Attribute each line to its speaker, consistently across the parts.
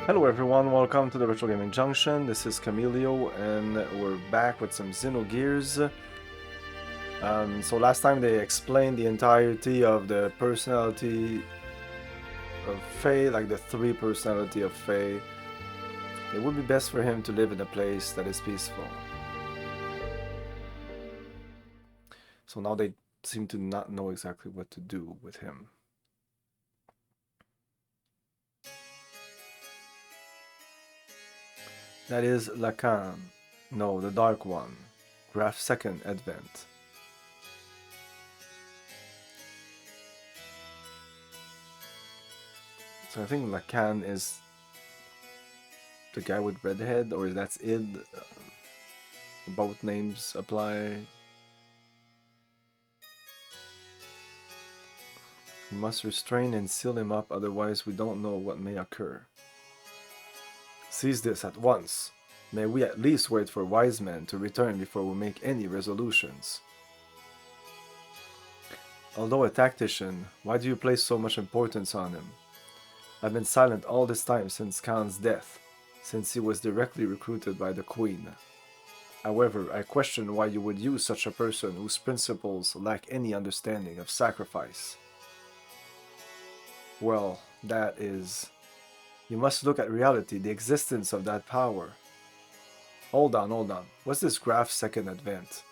Speaker 1: Hello everyone, welcome to the Retro Gaming Junction. This is Camilio and we're back with some Xenogears. So last time they explained the entirety of the personality of Faye, like the three personality of Faye. It would be best for him to live in a place that is peaceful. So now they seem to not know exactly what to do with him. That is Lacan. No, the Dark One. Graph Second Advent. So I think Lacan is the guy with red head, or that's id. Both names apply. We must restrain and seal him up, otherwise we don't know what may occur. Seize this at once. May we at least wait for wise men to return before we make any resolutions. Although a tactician, why do you place so much importance on him? I've been silent all this time since Khan's death, since he was directly recruited by the Queen. However, I question why you would use such a person whose principles lack any understanding of sacrifice. Well, that is... You must look at reality, the existence of that power. Hold on. What's this Graph Second Advent?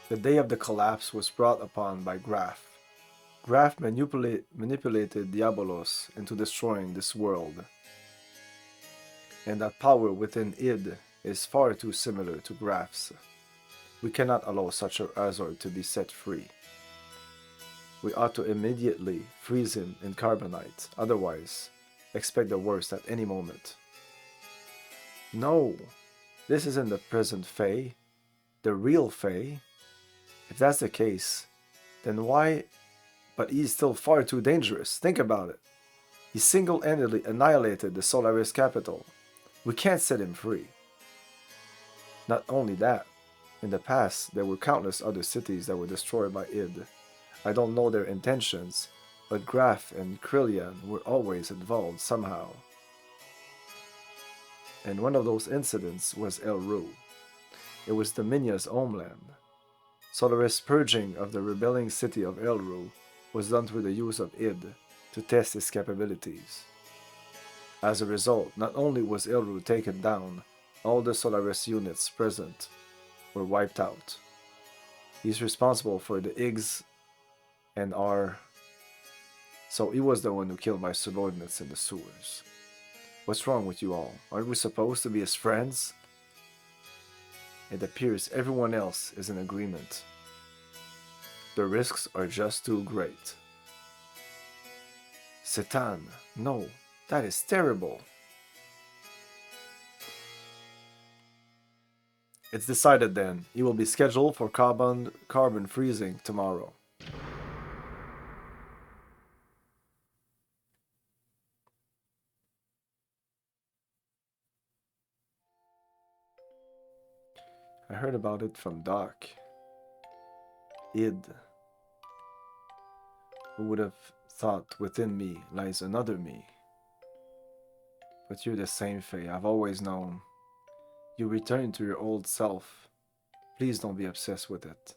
Speaker 1: The day of the collapse was brought upon by Graph. Graph manipulated Diabolos into destroying this world. And that power within id is far too similar to Graph's. We cannot allow such a Azor to be set free. We ought to immediately freeze him in carbonite, otherwise expect the worst at any moment. No, this isn't the present Faye, the real Faye. If that's the case, then why... But he's still far too dangerous, think about it. He single-handedly annihilated the Solaris capital. We can't set him free. Not only that, in the past there were countless other cities that were destroyed by id. I don't know their intentions, but Graph and Krillian were always involved somehow. And one of those incidents was Elru. It was Dominia's homeland. Solaris' purging of the rebelling city of Elru was done through the use of id to test his capabilities. As a result, not only was Elru taken down, all the Solaris units present were wiped out. He's responsible for the Igs and R. So he was the one who killed my subordinates in the sewers. What's wrong with you all? Aren't we supposed to be his friends? It appears everyone else is in agreement. The risks are just too great. Satan, no, that is terrible. It's decided then. He will be scheduled for carbon freezing tomorrow. I heard about it from Doc. Id. Who would have thought within me lies another me? But you're the same Faye, I've always known. You return to your old self. Please don't be obsessed with it.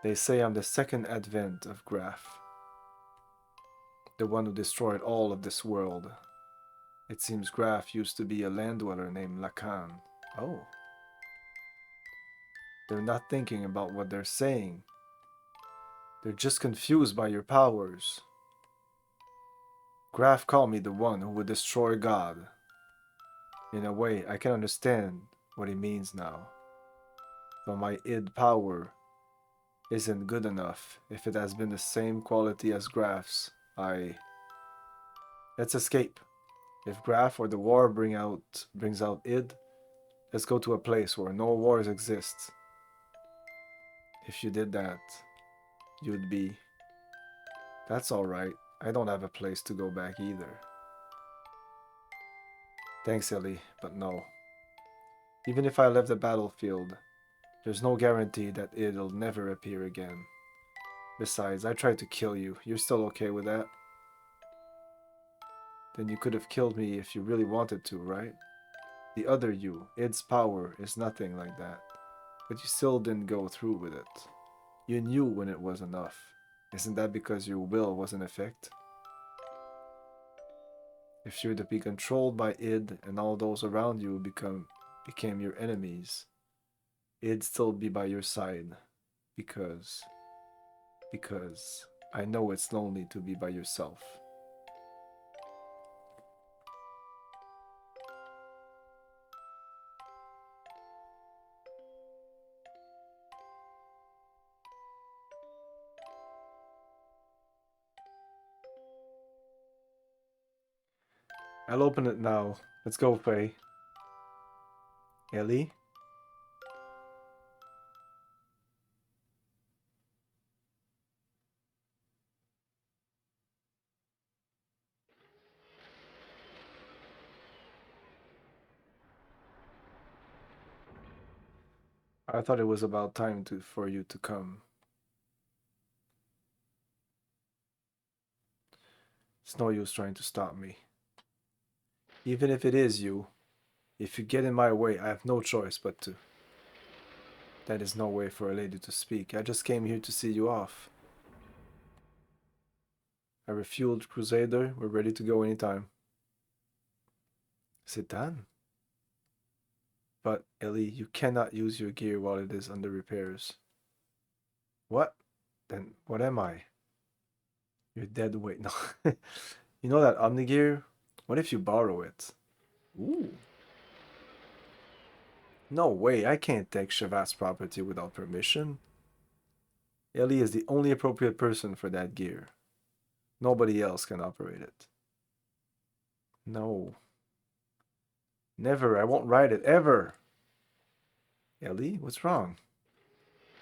Speaker 1: They say I'm the second advent of Graph. The one who destroyed all of this world. It seems Graph used to be a land dweller named Lacan. Oh. They're not thinking about what they're saying. They're just confused by your powers. Graph called me the one who would destroy God. In a way, I can understand what he means now. But my id power isn't good enough if it has been the same quality as Graph's. Let's escape. If Graph or the war brings out id, let's go to a place where no wars exist. If you did that, you'd be... That's alright. I don't have a place to go back either. Thanks, Ellie, but no. Even if I left the battlefield, there's no guarantee that it'll never appear again. Besides, I tried to kill you. You're still okay with that? Then you could have killed me if you really wanted to, right? The other you, id's power, is nothing like that. But you still didn't go through with it. You knew when it was enough. Isn't that because your will was in effect? If you're to be controlled by id and all those around you became your enemies, it'd still be by your side. Because I know it's lonely to be by yourself. I'll open it now. Let's go, Faye. Ellie? I thought it was about time for you to come. It's no use trying to stop me. Even if it is you, if you get in my way, I have no choice but to. That is no way for a lady to speak. I just came here to see you off. A refueled crusader, we're ready to go anytime. Sit down. But, Ellie, you cannot use your gear while it is under repairs. What? Then what am I? You're dead weight. No. You know that Omnigear? What if you borrow it? Ooh. No way, I can't take Shavat's property without permission. Ellie is the only appropriate person for that gear. Nobody else can operate it. No. Never, I won't ride it, ever. Ellie, what's wrong?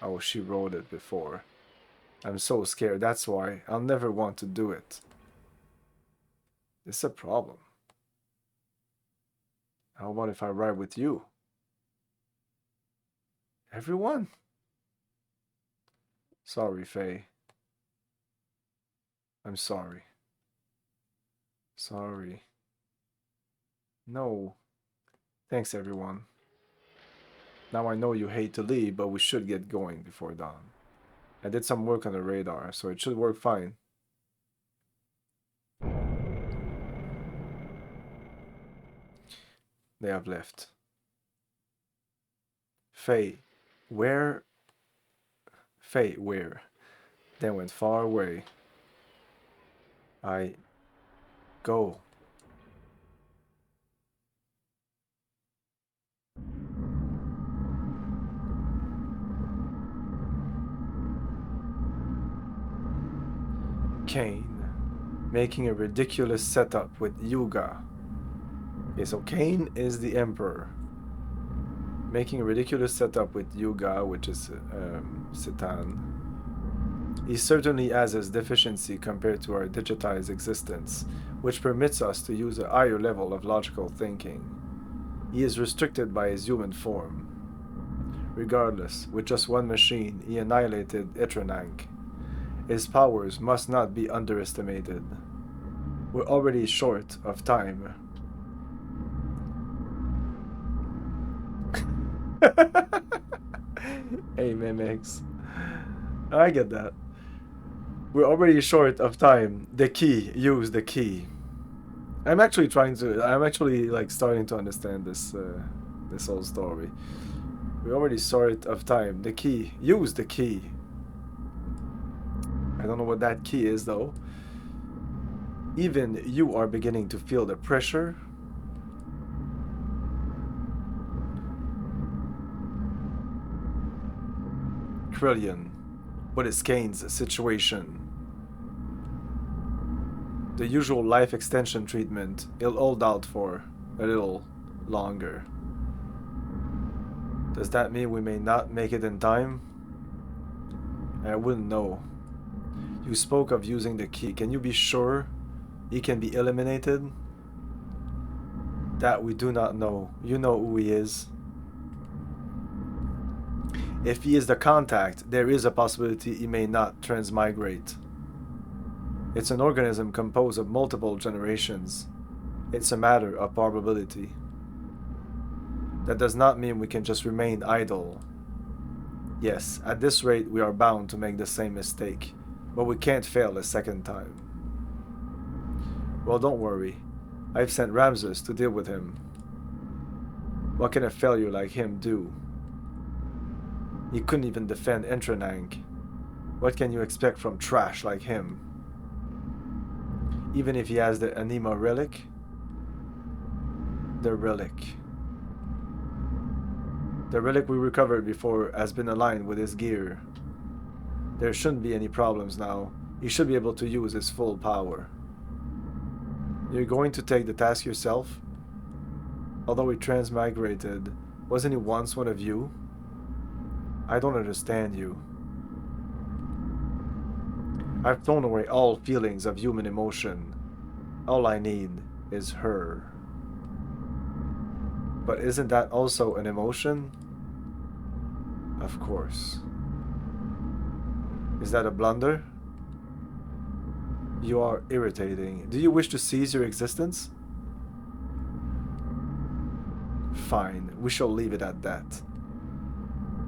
Speaker 1: Oh, she rode it before. I'm so scared, that's why. I'll never want to do it. It's a problem. How about if I ride with you? Everyone? Sorry, Faye. I'm sorry. Sorry. No. Thanks, everyone. Now I know you hate to leave, but we should get going before dawn. I did some work on the radar, so it should work fine. They have left. Faye, where? Faye, where? They went far away. I go. Cain, making a ridiculous setup with Yuga. Okay, so Cain is the Emperor. Making a ridiculous setup with Yuga, which is Satan. He certainly has his deficiency compared to our digitized existence, which permits us to use a higher level of logical thinking. He is restricted by his human form. Regardless, with just one machine, he annihilated Etranank. His powers must not be underestimated. We're already short of time. Hey, Mechs. I get that. We're already short of time. The key. Use the key. I'm actually like starting to understand this this whole story. We're already short of time. The key. Use the key. I don't know what that key is though. Even you are beginning to feel the pressure. Krillian, what is Cain's situation? The usual life extension treatment, he'll hold out for a little longer. Does that mean we may not make it in time? I wouldn't know. You spoke of using the key. Can you be sure he can be eliminated? That we do not know. You know who he is. If he is the contact, there is a possibility he may not transmigrate. It's an organism composed of multiple generations. It's a matter of probability. That does not mean we can just remain idle. Yes, at this rate we are bound to make the same mistake, but we can't fail a second time. Well, don't worry. I've sent Ramses to deal with him. What can a failure like him do? He couldn't even defend Entrenang. What can you expect from trash like him? Even if he has the Anima relic? The relic. The relic we recovered before has been aligned with his gear. There shouldn't be any problems now. He should be able to use his full power. You're going to take the task yourself? Although he transmigrated, wasn't he once one of you? I don't understand you. I've thrown away all feelings of human emotion. All I need is her. But isn't that also an emotion? Of course. Is that a blunder? You are irritating. Do you wish to seize your existence? Fine, we shall leave it at that.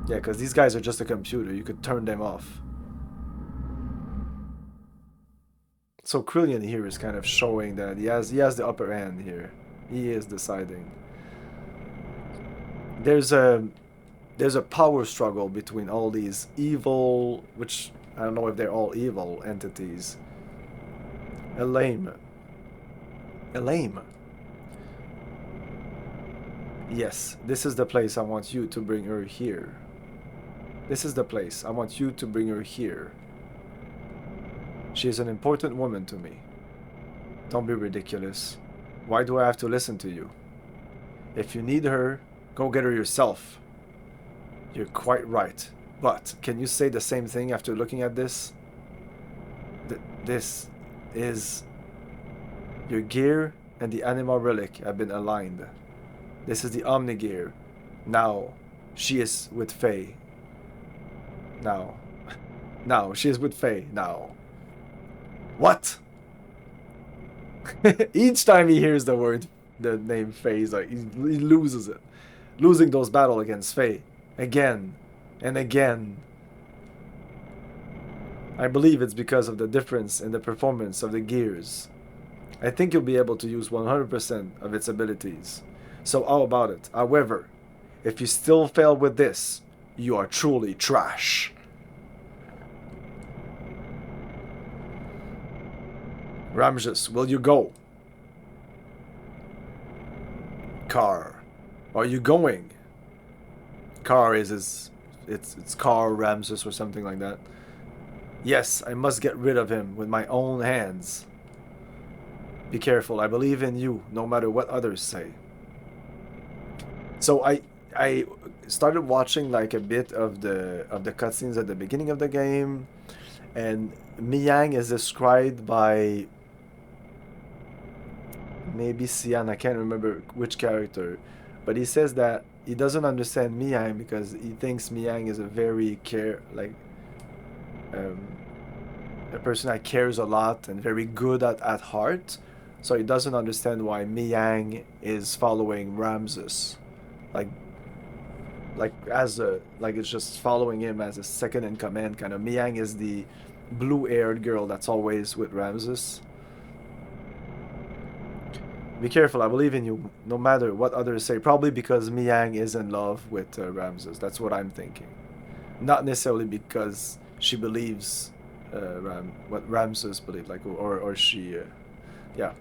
Speaker 1: Yeah, because these guys are just a computer. You could turn them off. So Krillian here is kind of showing that he has the upper hand here. He is deciding. There's a power struggle between all these evil, which I don't know if they're all evil entities. Elaine. Yes, this is the place I want you to bring her here. This is the place I want you to bring her here. She is an important woman to me. Don't be ridiculous. Why do I have to listen to you? If you need her, go get her yourself. You're quite right. But can you say the same thing after looking at this? This is... Your gear and the Anima relic have been aligned. This is the Omni gear. Now, she is with Faye. Now, she is with Faye. Now. What? Each time he hears the name Faye, he's like, he loses it. Losing those battles against Faye. Again. And again. I believe it's because of the difference in the performance of the gears. I think you'll be able to use 100% of its abilities. So how about it? However, if you still fail with this, you are truly trash. Ramses, will you go? Car, are you going? Car is it's Car Ramses or something like that. Yes, I must get rid of him with my own hands. Be careful, I believe in you, no matter what others say. So I started watching like a bit of the cutscenes at the beginning of the game, and Miyang is described by maybe Sian, I can't remember which character, but he says that he doesn't understand Miyang because he thinks Miyang is a very a person that cares a lot and very good at heart. So he doesn't understand why Miyang is following Ramses, like it's just following him as a second in command kind of. Miyang is the blue-haired girl that's always with Ramses. Be careful, I believe in you, no matter what others say. Probably because Miyang is in love with Ramses. That's what I'm thinking. Not necessarily because she believes what Ramses believes, like, or she, yeah.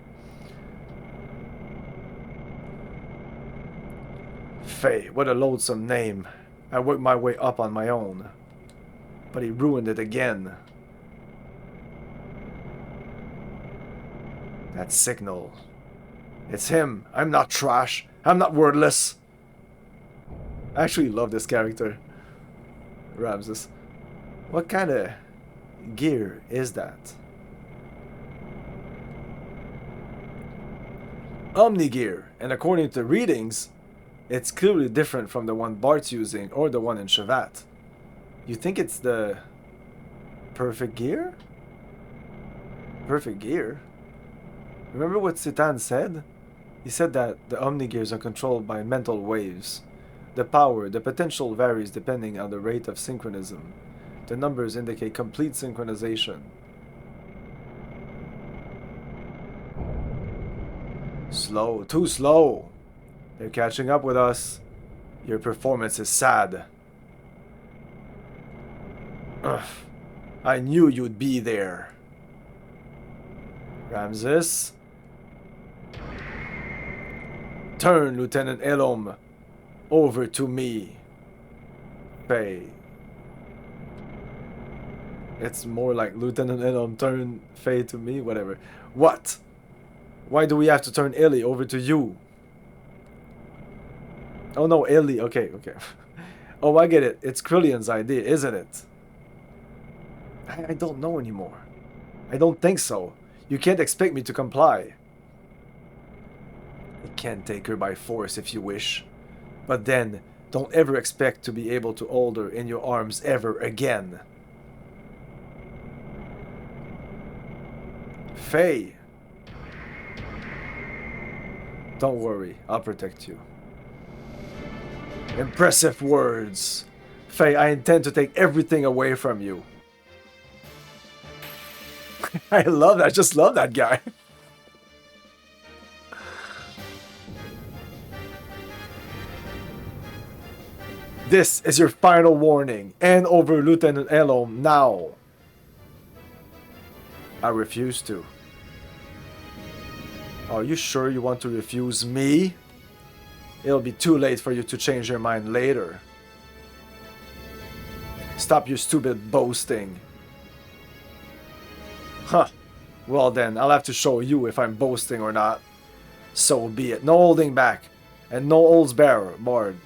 Speaker 1: Faye, what a loathsome name. I worked my way up on my own. But he ruined it again. That signal. It's him. I'm not trash. I'm not wordless. I actually love this character. Ramses. What kind of gear is that? Omni gear. And according to readings, it's clearly different from the one Bart's using or the one in Shavat. You think it's the perfect gear? Perfect gear? Remember what Citan said? He said that the Omnigears are controlled by mental waves. The power, the potential varies depending on the rate of synchronism. The numbers indicate complete synchronization. Slow, too slow. They're catching up with us. Your performance is sad. Ugh. I knew you'd be there. Ramses? Turn Lieutenant Elom over to me. Faye. It's more like Lieutenant Elom turn Faye to me, whatever. What? Why do we have to turn Ellie over to you? Oh no, Ellie, okay. Oh, I get it. It's Krillion's idea, isn't it? I don't know anymore. I don't think so. You can't expect me to comply. You can take her by force if you wish. But then, don't ever expect to be able to hold her in your arms ever again. Faye. Don't worry, I'll protect you. Impressive words. Faye, I intend to take everything away from you. I love that. I just love that guy. This is your final warning. Hand over Lieutenant Elom now. I refuse to. Are you sure you want to refuse me? It'll be too late for you to change your mind later. Stop your stupid boasting. Huh. Well then, I'll have to show you if I'm boasting or not. So be it. No holding back. And no holds barred.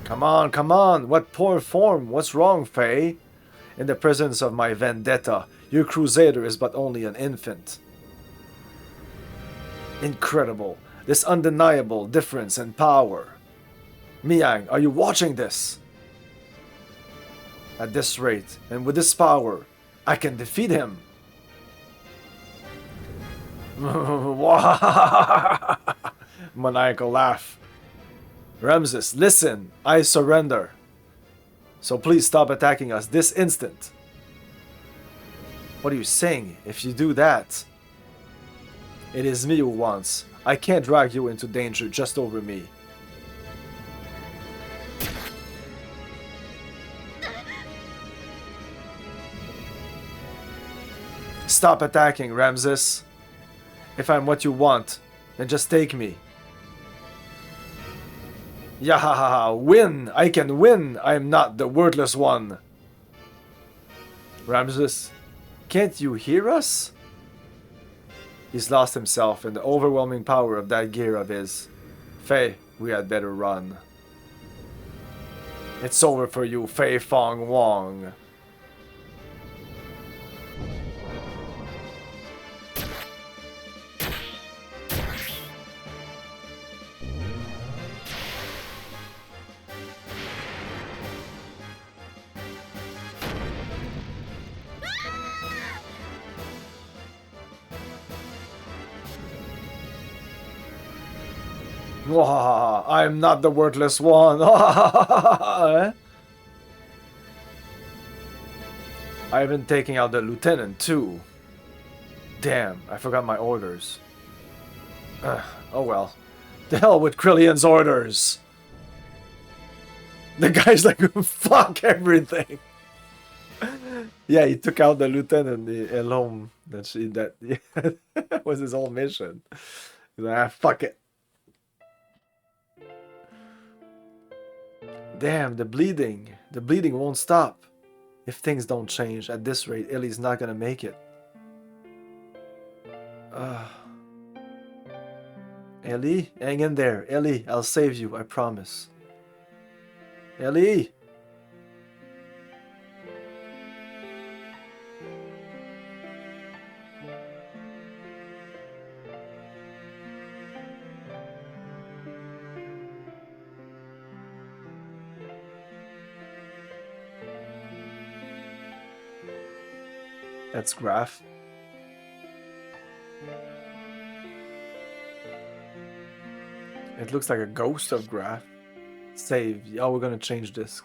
Speaker 1: Come on. What poor form. What's wrong, Faye? In the presence of my vendetta, your crusader is but only an infant. Incredible. This undeniable difference in power. Miang, are you watching this? At this rate, and with this power, I can defeat him. Maniacal laugh. Ramses, listen, I surrender. So please stop attacking us this instant. What are you saying? If you do that, it is me who wants. I can't drag you into danger just over me. Stop attacking, Ramses. If I'm what you want, then just take me. Yahaha, win! I can win! I am not the wordless one. Ramses, can't you hear us? He's lost himself in the overwhelming power of that gear of his. Faye, we had better run. It's over for you, Faye Fong Wong. I'm not the wordless one. I've been taking out the lieutenant too. Damn, I forgot my orders. Oh well. The hell with Krillion's orders. The guy's like, fuck everything. Yeah, he took out the lieutenant alone. That was his whole mission. He's like, fuck it. Damn, the bleeding. The bleeding won't stop. If things don't change, at this rate, Ellie's not gonna make it. Ellie, hang in there. Ellie, I'll save you, I promise. Ellie! That's graph. It looks like a ghost of graph. Save. Oh, we're gonna change this.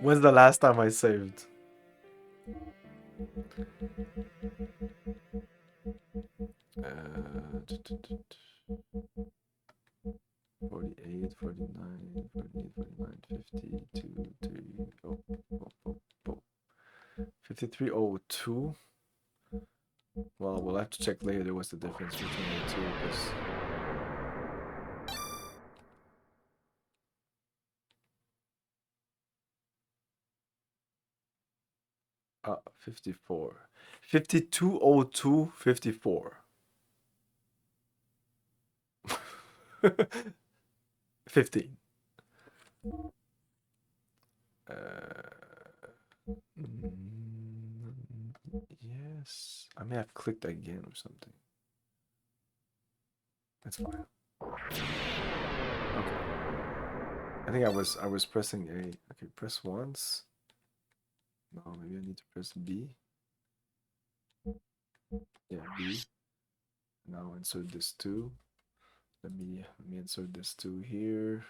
Speaker 1: When's the last time I saved? Uh, 48, 49, 48, 49, 52, 3, oh, oh, oh, oh. 5302. Well, we'll have to check later what's the difference between the two of this. Ah, 54. 5202, 54. 15. Yes. I may have clicked again or something. That's fine. Okay. I think I was pressing A. Okay, press once. No, maybe I need to press B. Yeah, B. Now insert this 2. Let me insert this 2 here.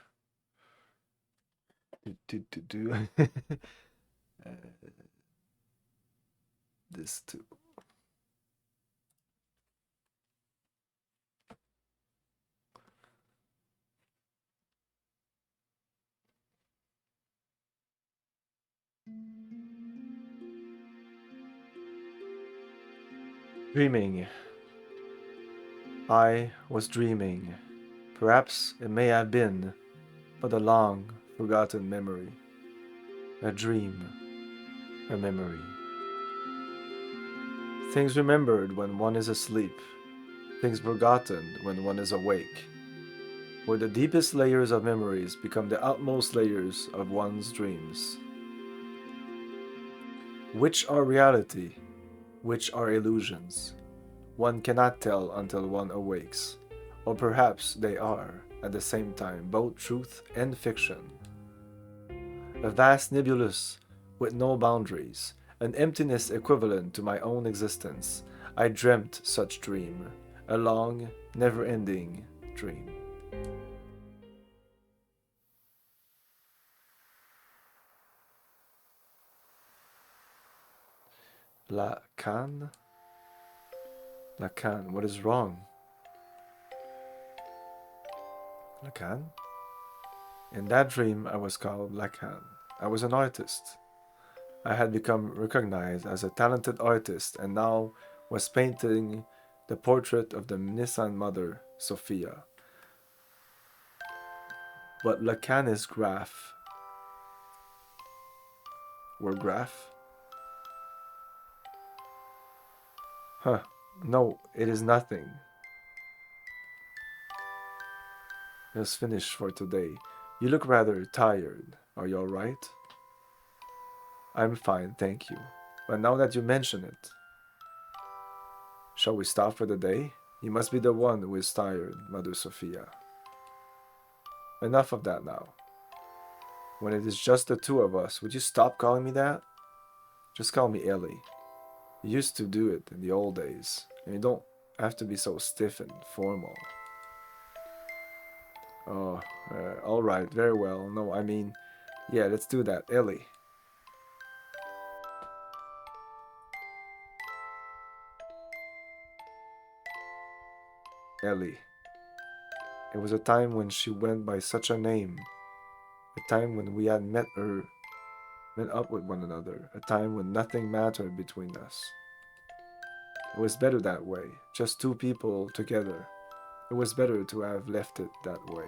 Speaker 1: This 2. Dreaming. I was dreaming. Perhaps it may have been but a long forgotten memory. A dream. A memory. Things remembered when one is asleep. Things forgotten when one is awake. Where the deepest layers of memories become the utmost layers of one's dreams. Which are reality? Which are illusions? One cannot tell until one awakes. Or perhaps they are, at the same time, both truth and fiction. A vast nebulous with no boundaries, an emptiness equivalent to my own existence. I dreamt such dream, a long, never-ending dream. Lacan? Lacan, what is wrong? Lacan? In that dream, I was called Lacan. I was an artist. I had become recognized as a talented artist and now was painting the portrait of the Nissan mother, Sophia. But Lacan is graph. Were graph? Huh. No, it is nothing. Let's finish for today. You look rather tired. Are you alright? I'm fine, thank you. But now that you mention it, shall we stop for the day? You must be the one who is tired, Mother Sophia. Enough of that now. When it is just the two of us, would you stop calling me that? Just call me Ellie. You used to do it in the old days, and you don't have to be so stiff and formal. Oh, alright, very well. No, I mean, yeah, let's do that. Ellie. Ellie. It was a time when she went by such a name. A time when we had met up with one another. A time when nothing mattered between us. It was better that way. Just two people together. It was better to have left it that way.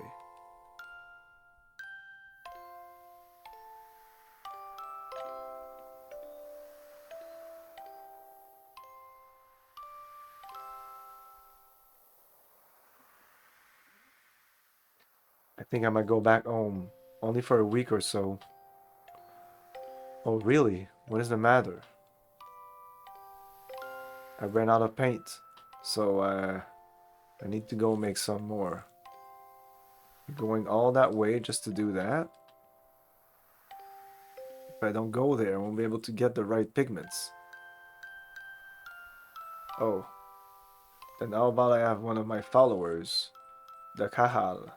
Speaker 1: I think I might go back home, only for a week or so. Oh, really? What is the matter? I ran out of paint, so I need to go make some more. You're going all that way just to do that? If I don't go there, I won't be able to get the right pigments. Oh, then how about I have one of my followers, the Kahal,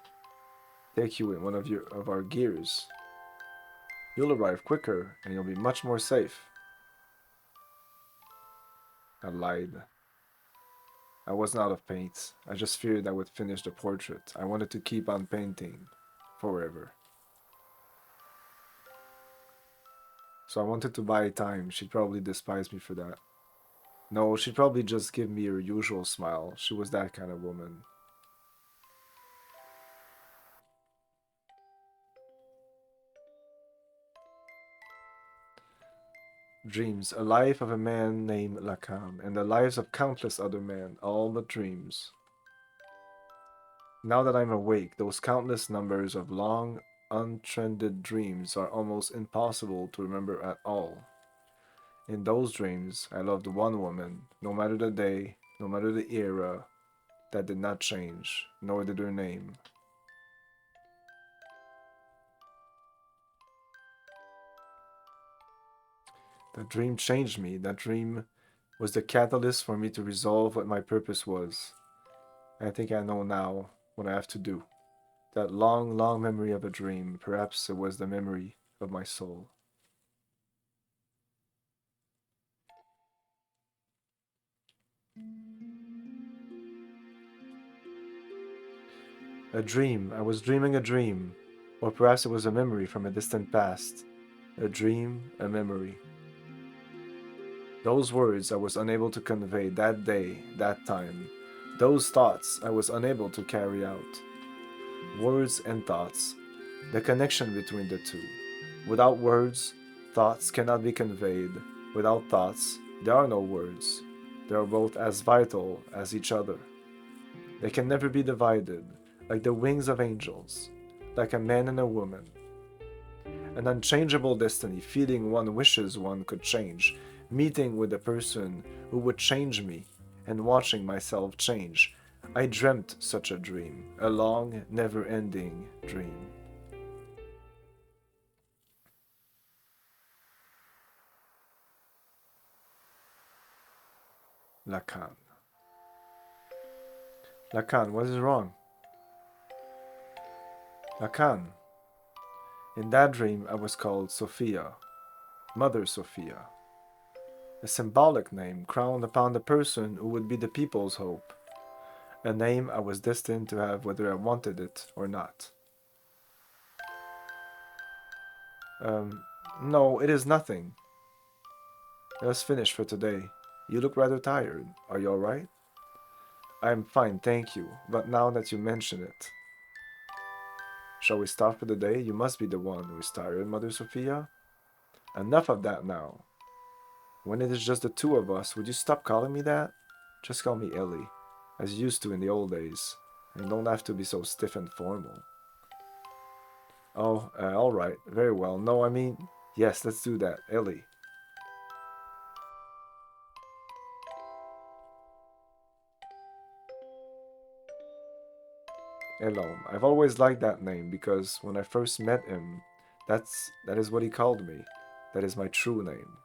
Speaker 1: take you in one of our gears. You'll arrive quicker and you'll be much more safe. I lied. I wasn't out of paint. I just feared I would finish the portrait. I wanted to keep on painting forever. So I wanted to buy time. She'd probably despise me for that. No, she'd probably just give me her usual smile. She was that kind of woman. Dreams, a life of a man named Lacan, and the lives of countless other men, all but dreams. Now that I'm awake, those countless numbers of long, untrended dreams are almost impossible to remember at all. In those dreams, I loved one woman, no matter the day, no matter the era, that did not change, nor did her name. That dream changed me. That dream was the catalyst for me to resolve what my purpose was. I think I know now what I have to do. That long, long memory of a dream, perhaps it was the memory of my soul. A dream. I was dreaming a dream. Or perhaps it was a memory from a distant past. A dream, a memory. Those words I was unable to convey that day, that time. Those thoughts I was unable to carry out. Words and thoughts. The connection between the two. Without words, thoughts cannot be conveyed. Without thoughts, there are no words. They are both as vital as each other. They can never be divided, like the wings of angels, like a man and a woman. An unchangeable destiny, feeling one wishes one could change, meeting with a person who would change me, and watching myself change. I dreamt such a dream, a long, never ending dream. Lacan. Lacan, what is wrong? Lacan. In that dream, I was called Sophia, Mother Sophia, a symbolic name crowned upon the person who would be the people's hope, a name I was destined to have whether I wanted it or not. Um, no, it is nothing. Let us finish for today. You look rather tired. Are you alright? I am fine, thank you, but now that you mention it. Shall we stop for the day? You must be the one who is tired, Mother Sophia. Enough of that now. When it is just the two of us, would you stop calling me that? Just call me Ellie, as you used to in the old days, and don't have to be so stiff and formal. Oh, alright, very well. No, I mean, yes, let's do that, Ellie. Elom. I've always liked that name because when I first met him, that is what he called me. That is my true name.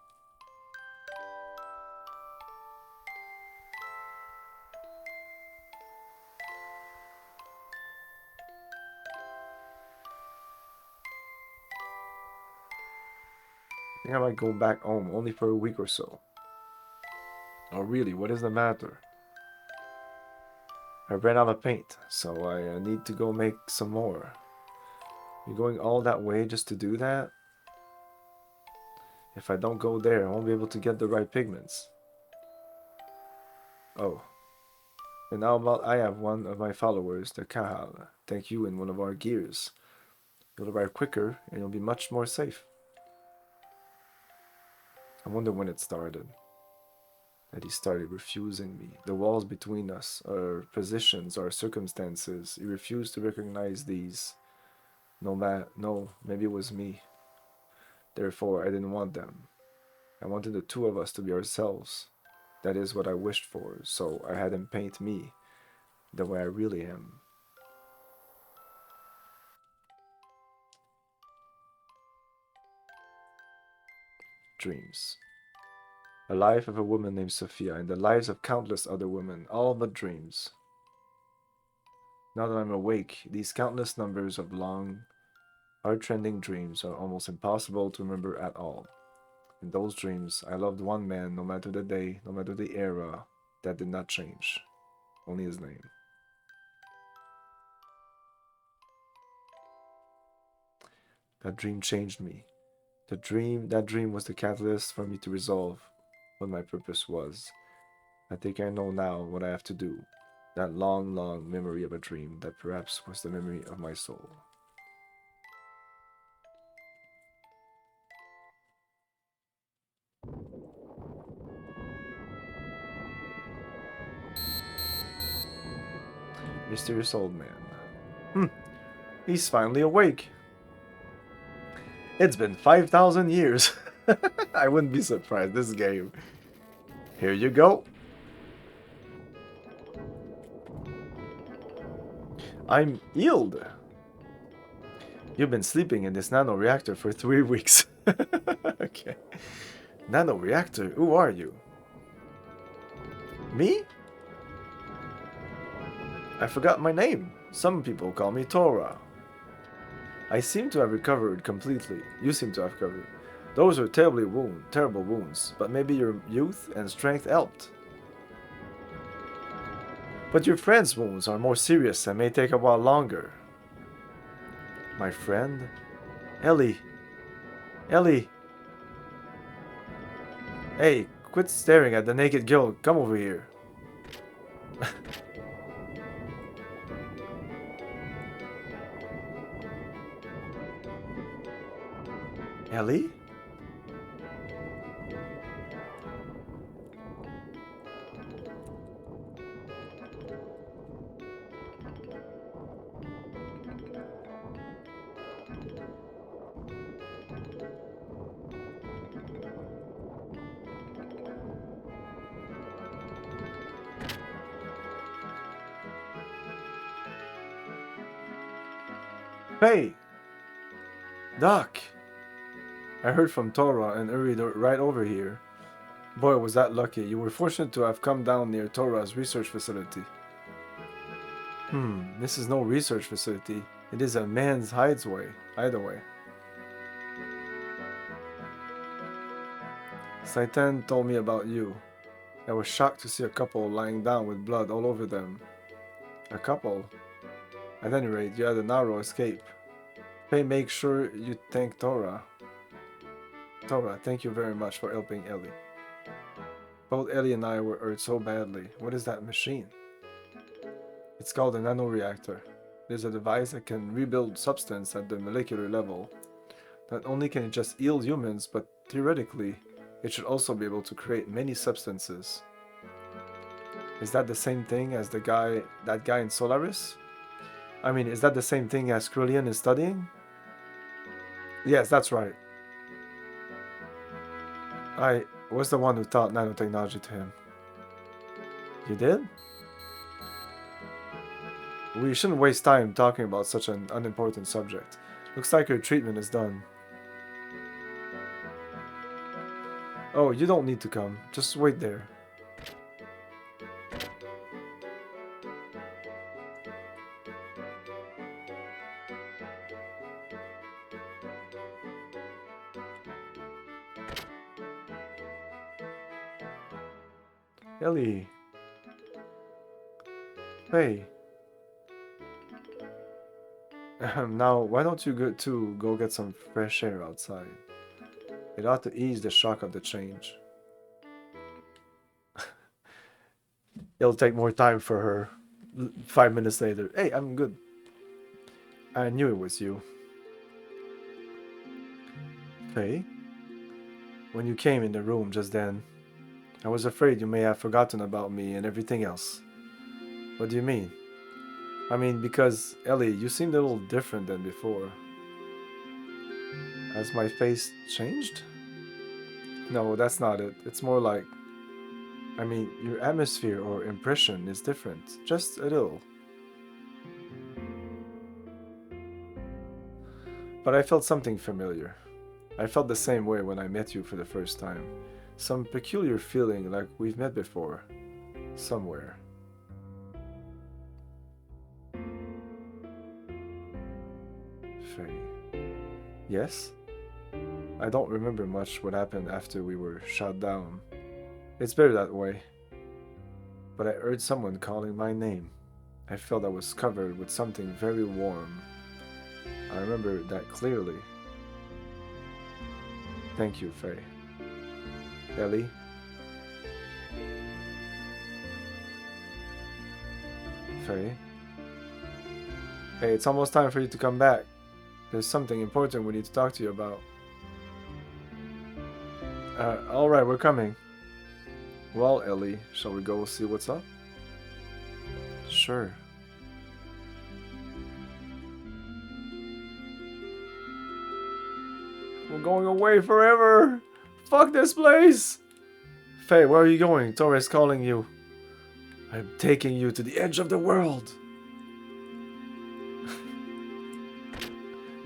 Speaker 1: I think I might go back home only for a week or so. Oh really, what is the matter? I ran out of paint, so I need to go make some more. You're going all that way just to do that? If I don't go there, I won't be able to get the right pigments. Oh, and how about I have one of my followers, the Kahal, take you in one of our gears. You'll arrive quicker and you'll be much more safe. I wonder when it started. That he started refusing me. The walls between us, our positions, our circumstances, he refused to recognize these. No, maybe it was me. Therefore, I didn't want them. I wanted the two of us to be ourselves. That is what I wished for, so I had him paint me the way I really am. dreams. The life of a woman named Sophia and the lives of countless other women, all but dreams. Now that I'm awake, these countless numbers of long, heart-rending dreams are almost impossible to remember at all. In those dreams, I loved one man no matter the day, no matter the era. That did not change. Only his name. That dream changed me. That dream was the catalyst for me to resolve what my purpose was. I think I know now what I have to do. That long, long memory of a dream that perhaps was the memory of my soul. Mysterious old man. He's finally awake. It's been 5,000 years. I wouldn't be surprised, this game. Here you go. I'm healed. You've been sleeping in this nano-reactor for 3 weeks. Okay. Nano-reactor? Who are you? Me? I forgot my name. Some people call me Tora. I seem to have recovered completely. You seem to have recovered. Those are terrible wounds, but maybe your youth and strength helped. But your friend's wounds are more serious and may take a while longer. My friend? Ellie. Ellie. Hey, quit staring at the naked girl. Come over here. Ellie? Hey! Doc! I heard from Tora and hurried right over here. Boy, was that lucky. You were fortunate to have come down near Tora's research facility. This is no research facility. It is a man's hideaway. Saitan told me about you. I was shocked to see a couple lying down with blood all over them. A couple? At any rate, you had a narrow escape. Pray make sure you thank Tora. Tora, thank you very much for helping Ellie. Both Ellie and I were hurt so badly. What is that machine? It's called a nanoreactor. It is a device that can rebuild substance at the molecular level. Not only can it just heal humans, but theoretically, it should also be able to create many substances. Is that the same thing as that guy in Solaris? I mean, is that the same thing as Krillian is studying? Yes, that's right. I was the one who taught nanotechnology to him. You did? We shouldn't waste time talking about such an unimportant subject. Looks like your treatment is done. Oh, you don't need to come. Just wait there. Ellie. Hey. Now, why don't you go get some fresh air outside? It ought to ease the shock of the change. It'll take more time for her. 5 minutes later. Hey, I'm good. I knew it was you. Faye? When you came in the room just then, I was afraid you may have forgotten about me and everything else. What do you mean? I mean, because, Ellie, you seemed a little different than before. Has my face changed? No, that's not it. It's more like... I mean, your atmosphere or impression is different. Just a little. But I felt something familiar. I felt the same way when I met you for the first time. Some peculiar feeling like we've met before. Somewhere. Faye. Yes? I don't remember much what happened after we were shot down. It's better that way. But I heard someone calling my name. I felt I was covered with something very warm. I remember that clearly. Thank you, Faye. Ellie? Faye? Hey, it's almost time for you to come back. There's something important we need to talk to you about. Alright, we're coming. Well, Ellie, shall we go see what's up? Sure. We're going away forever! Fuck this place! Faye, where are you going? Torres calling you. I'm taking you to the edge of the world.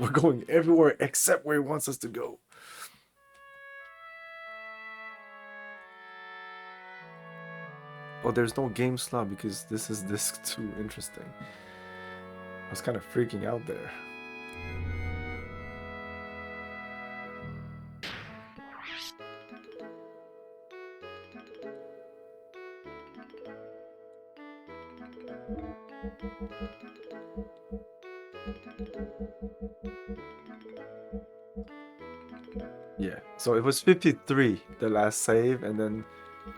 Speaker 1: We're going everywhere except where he wants us to go. Oh, there's no game slot because this is disc 2. Interesting. I was kind of freaking out there. Yeah, so it was 53, the last save, and then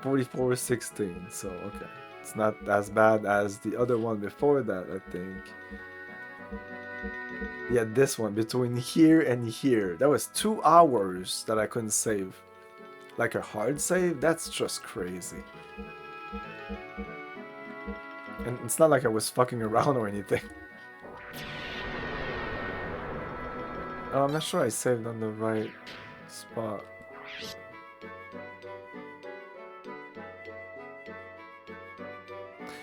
Speaker 1: 44-16, so okay. It's not as bad as the other one before that, I think. Yeah, this one, between here and here. That was 2 hours that I couldn't save. Like a hard save? That's just crazy. And it's not like I was fucking around or anything. Oh, I'm not sure I saved on the right spot.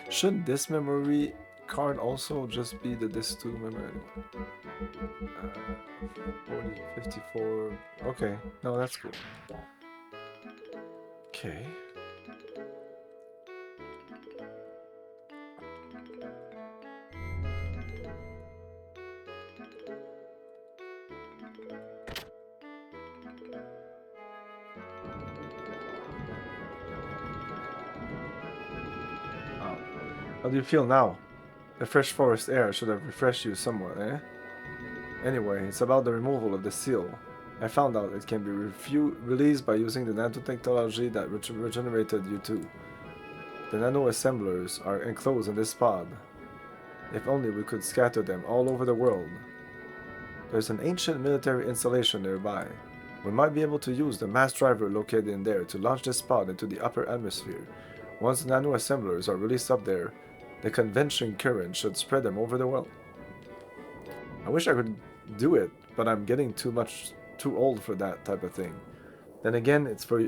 Speaker 1: Should this memory card also just be the disc 2 memory? 40, 54. Okay, no, that's cool. Okay. How do you feel now? The fresh forest air should have refreshed you somewhat, eh? Anyway, it's about the removal of the seal. I found out it can be released by using the nanotechnology that regenerated you too. The nano-assemblers are enclosed in this pod. If only we could scatter them all over the world. There's an ancient military installation nearby. We might be able to use the mass driver located in there to launch this pod into the upper atmosphere. Once the nano-assemblers are released up there, the convention current should spread them over the world. I wish I could do it, but I'm getting too old for that type of thing. Then again, it's for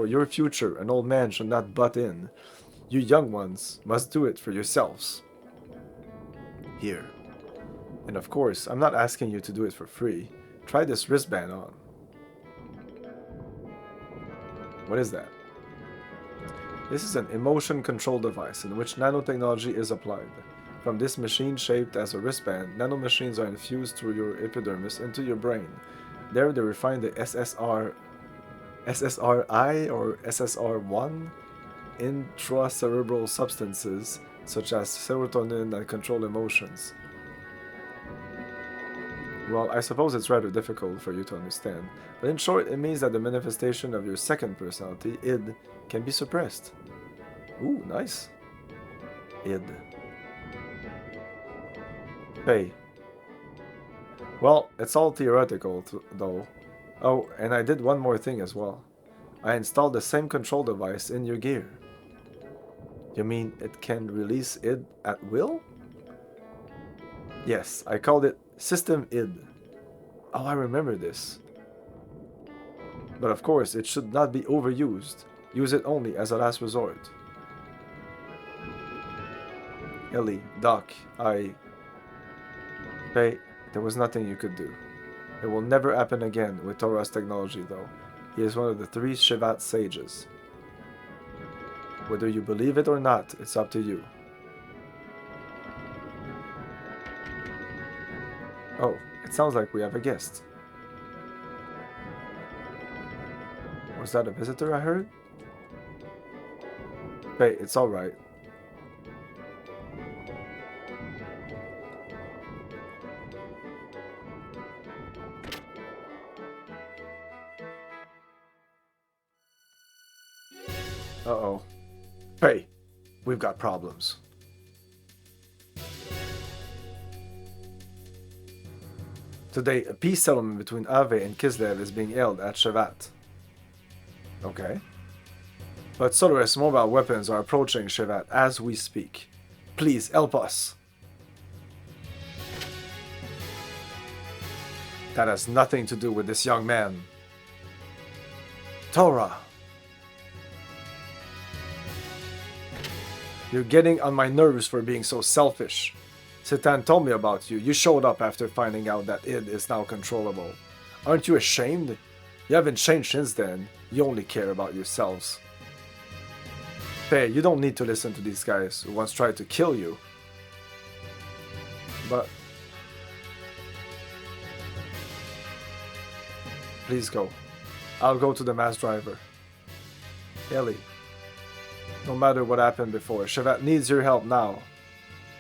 Speaker 1: your future. An old man should not butt in. You young ones must do it for yourselves. Here. And of course, I'm not asking you to do it for free. Try this wristband on. What is that? This is an emotion control device in which nanotechnology is applied. From this machine shaped as a wristband, nanomachines are infused through your epidermis into your brain. There they refine the SSRI or SSR1 intracerebral substances such as serotonin that control emotions. Well, I suppose it's rather difficult for you to understand, but in short, it means that the manifestation of your second personality, id, can be suppressed. Ooh, nice. Id. Hey. Well, it's all theoretical, though. Oh, and I did one more thing as well. I installed the same control device in your gear. You mean it can release id at will? Yes, I called it System id. Oh, I remember this. But of course, it should not be overused. Use it only as a last resort. Ellie, Doc, Hey, there was nothing you could do. It will never happen again with Torah's technology, though. He is one of the 3 Shivat sages. Whether you believe it or not, it's up to you. Oh, it sounds like we have a guest. Was that a visitor I heard? Hey, it's alright. Uh-oh. Hey, we've got problems. Today, a peace settlement between Ave and Kislev is being held at Shevat. Okay. But Solarist mobile weapons are approaching Shevat as we speak. Please, help us. That has nothing to do with this young man. Torah. You're getting on my nerves for being so selfish. Satan told me about you. You showed up after finding out that it is now controllable. Aren't you ashamed? You haven't changed since then. You only care about yourselves. Hey, you don't need to listen to these guys who once tried to kill you. But... please go. I'll go to the mass driver. Ellie. No matter what happened before, Shevat needs your help now.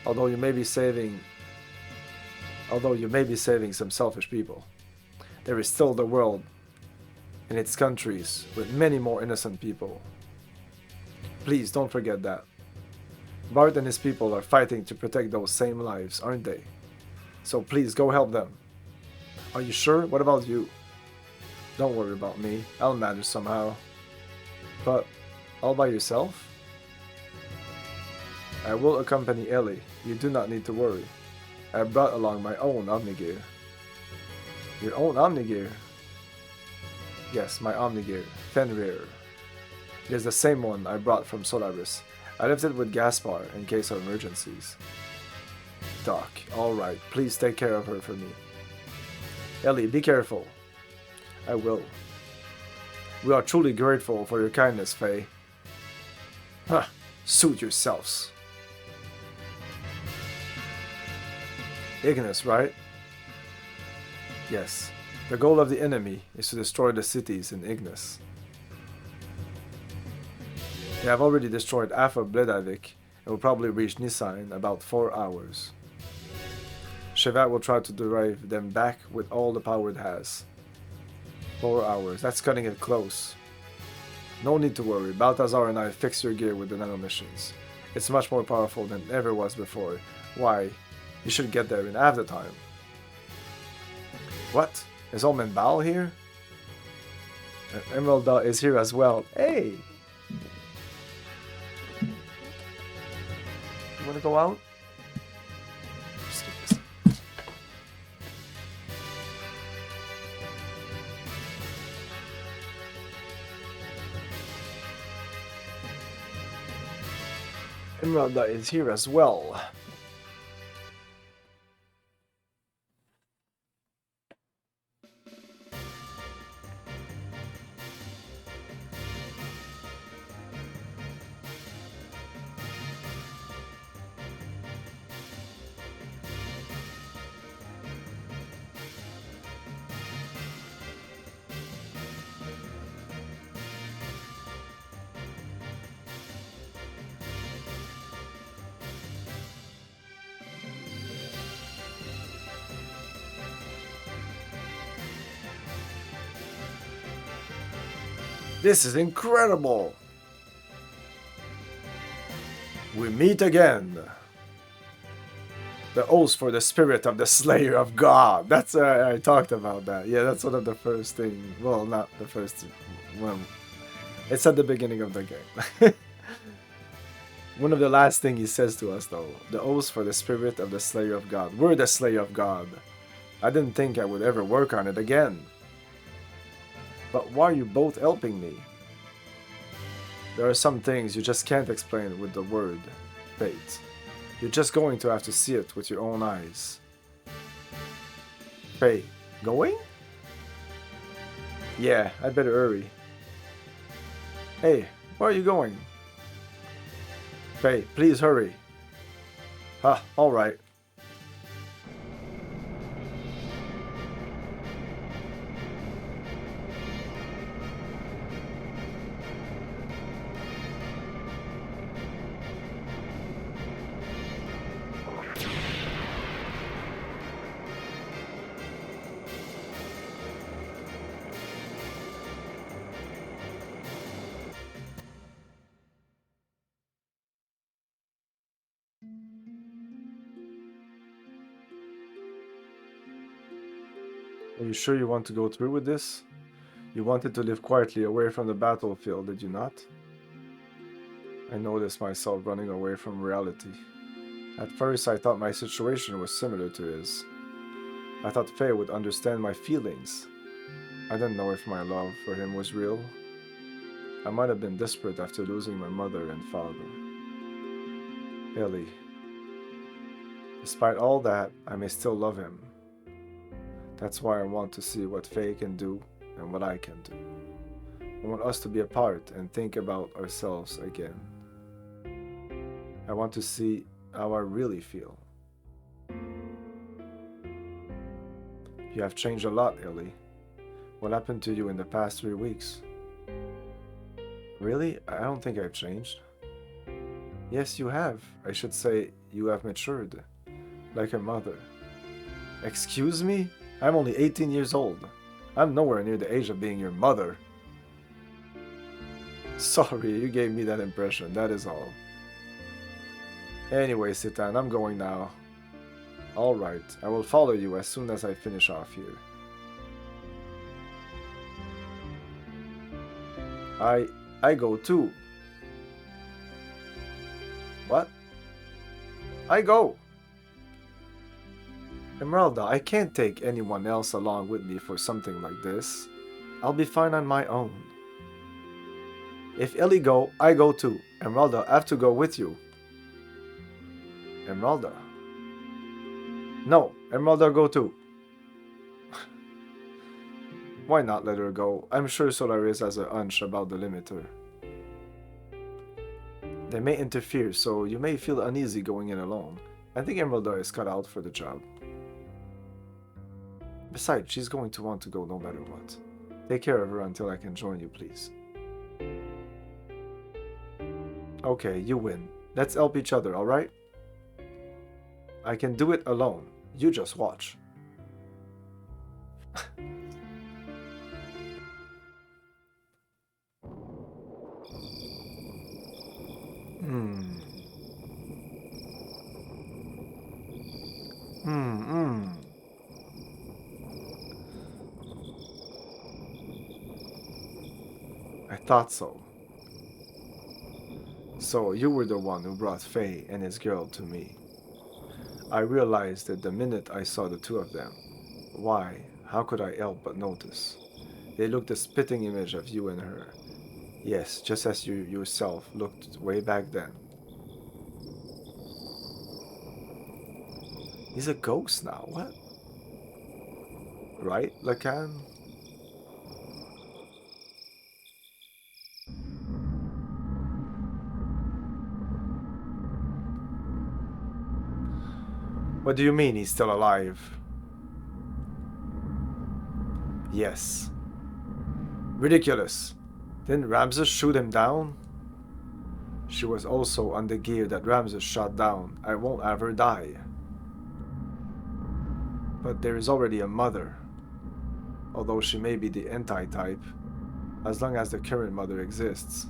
Speaker 1: Although you may be saving some selfish people. There is still the world and its countries with many more innocent people. Please don't forget that. Bart and his people are fighting to protect those same lives, aren't they? So please go help them. Are you sure? What about you? Don't worry about me. I'll manage somehow. But all by yourself? I will accompany Ellie. You do not need to worry. I brought along my own Omnigear. Your own Omnigear? Yes, my Omnigear. Fenrir. It is the same one I brought from Solaris. I left it with Gaspar in case of emergencies. Doc, alright. Please take care of her for me. Ellie, be careful. I will. We are truly grateful for your kindness, Faye. Huh. Suit yourselves. Ignis, right? Yes. The goal of the enemy is to destroy the cities in Ignis. They have already destroyed half of Bledavik and will probably reach Nissa in about 4 hours. Shevat will try to drive them back with all the power it has. 4 hours, that's cutting it close. No need to worry, Balthazar and I fixed your gear with the nanomachines. It's much more powerful than it ever was before. Why? You should get there in half the time. What? Is Omen Baal here? Emeralda is here as well. Hey! You wanna go out? Emeralda is here as well. This is incredible! We meet again! The oath for the spirit of the Slayer of God. That's I talked about that. Yeah, that's one of the first things. Well, not the first one. It's at the beginning of the game. One of the last things he says to us, though. The oath for the spirit of the Slayer of God. We're the Slayer of God. I didn't think I would ever work on it again. But why are you both helping me? There are some things you just can't explain with the word fate. You're just going to have to see it with your own eyes. Faye, Going? Yeah, I'd better hurry. Hey, where are you going? Faye, please hurry. Ah, alright. Are you sure you want to go through with this? You wanted to live quietly away from the battlefield, did you not? I noticed myself running away from reality. At first, I thought my situation was similar to his. I thought Faye would understand my feelings. I didn't know if my love for him was real. I might have been desperate after losing my mother and father. Ellie. Despite all that, I may still love him. That's why I want to see what Faye can do and what I can do. I want us to be apart and think about ourselves again. I want to see how I really feel. You have changed a lot, Ellie. What happened to you in the past 3 weeks? Really? I don't think I've changed. Yes, you have. I should say you have matured. Like a mother. Excuse me? I'm only 18 years old. I'm nowhere near the age of being your mother. Sorry, you gave me that impression, that is all. Anyway, Citan, I'm going now. Alright, I will follow you as soon as I finish off here. I go too. What? I go! Emeralda, I can't take anyone else along with me for something like this. I'll be fine on my own. If Ellie go, I go too. Emeralda, I have to go with you. Emeralda. No, Emeralda go too. Why not let her go? I'm sure Solaris has a hunch about the limiter. They may interfere, so you may feel uneasy going in alone. I think Emeralda is cut out for the job. Besides, she's going to want to go no matter what. Take care of her until I can join you, please. Okay, you win. Let's help each other, alright? I can do it alone. You just watch. I thought so. So you were the one who brought Faye and his girl to me. I realized it the minute I saw the two of them. Why? How could I help but notice? They looked a spitting image of you and her. Yes, just as you yourself looked way back then. He's a ghost now, what? Right, Lacan? What do you mean he's still alive? Yes. Ridiculous. Didn't Ramses shoot him down? She was also on the gear that Ramses shot down. I won't have her die. But there is already a mother. Although she may be the anti-type, as long as the current mother exists.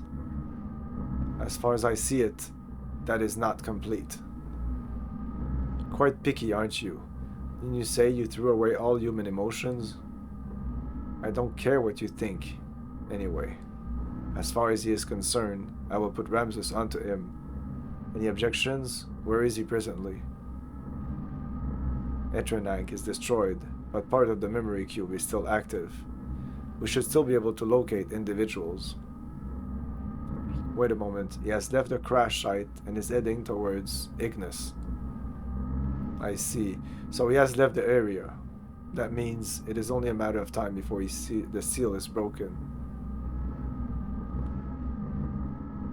Speaker 1: As far as I see it, that is not complete. Quite picky, aren't you? Didn't you say you threw away all human emotions? I don't care what you think. Anyway, as far as he is concerned, I will put Ramses onto him. Any objections? Where is he presently? Etranag is destroyed, but part of the memory cube is still active. We should still be able to locate individuals. Wait a moment, he has left the crash site and is heading towards Ignis. I see. So he has left the area. That means it is only a matter of time before the seal is broken.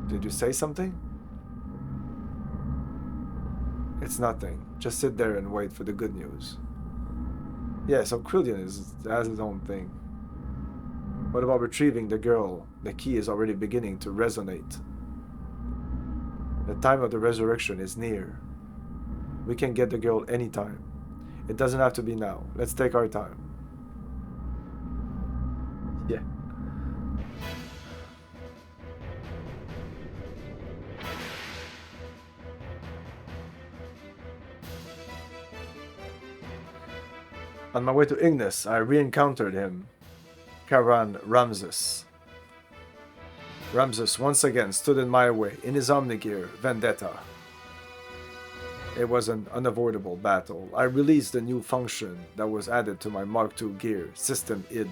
Speaker 1: Did you say something? It's nothing. Just sit there and wait for the good news. Yeah, so Krillian has his own thing. What about retrieving the girl? The key is already beginning to resonate. The time of the resurrection is near. We can get the girl anytime. It doesn't have to be now. Let's take our time. Yeah. On my way to Ignis, I re-encountered him. Karan Ramses. Ramses once again stood in my way in his Omnigear vendetta. It was an unavoidable battle. I released a new function that was added to my Mark II gear, System ID.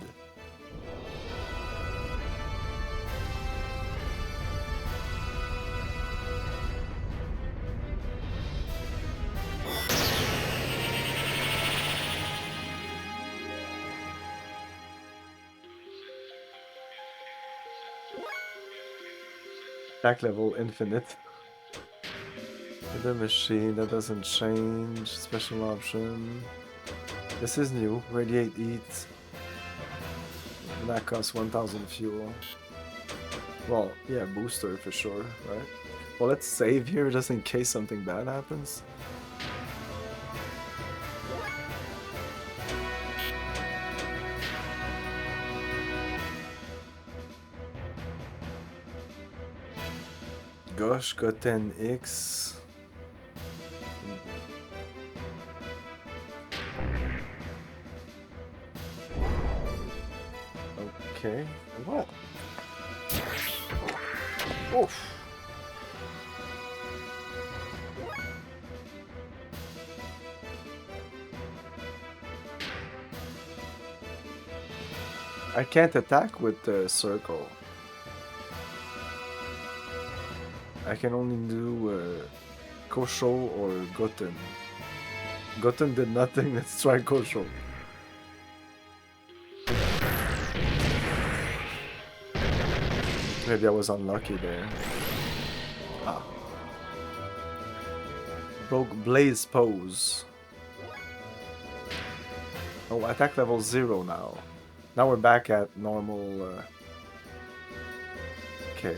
Speaker 1: Attack level infinite. The machine, that doesn't change. Special option. This is new. Radiate Eat. That costs 1000 fuel. Well, yeah, booster for sure, right? Well, let's save here just in case something bad happens. Gosh, got 10x. Okay. What? Oof. I can't attack with the circle. I can only do Kosho or Goten. Goten did nothing, let's try Kosho. Maybe I was unlucky there. Ah. Broke Blaze Pose. Oh, attack level 0 now. Now we're back at normal. Okay.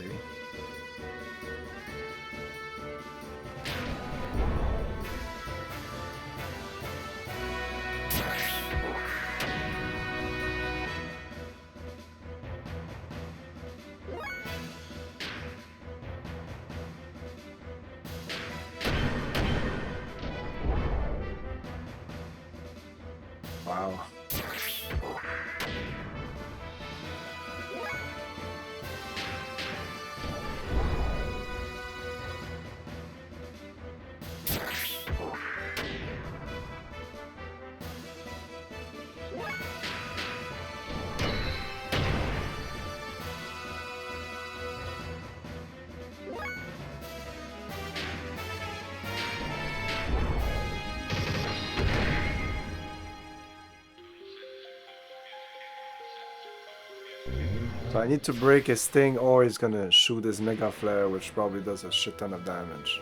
Speaker 1: Wow. So I need to break his thing or he's gonna shoot his Mega Flare, which probably does a shit ton of damage.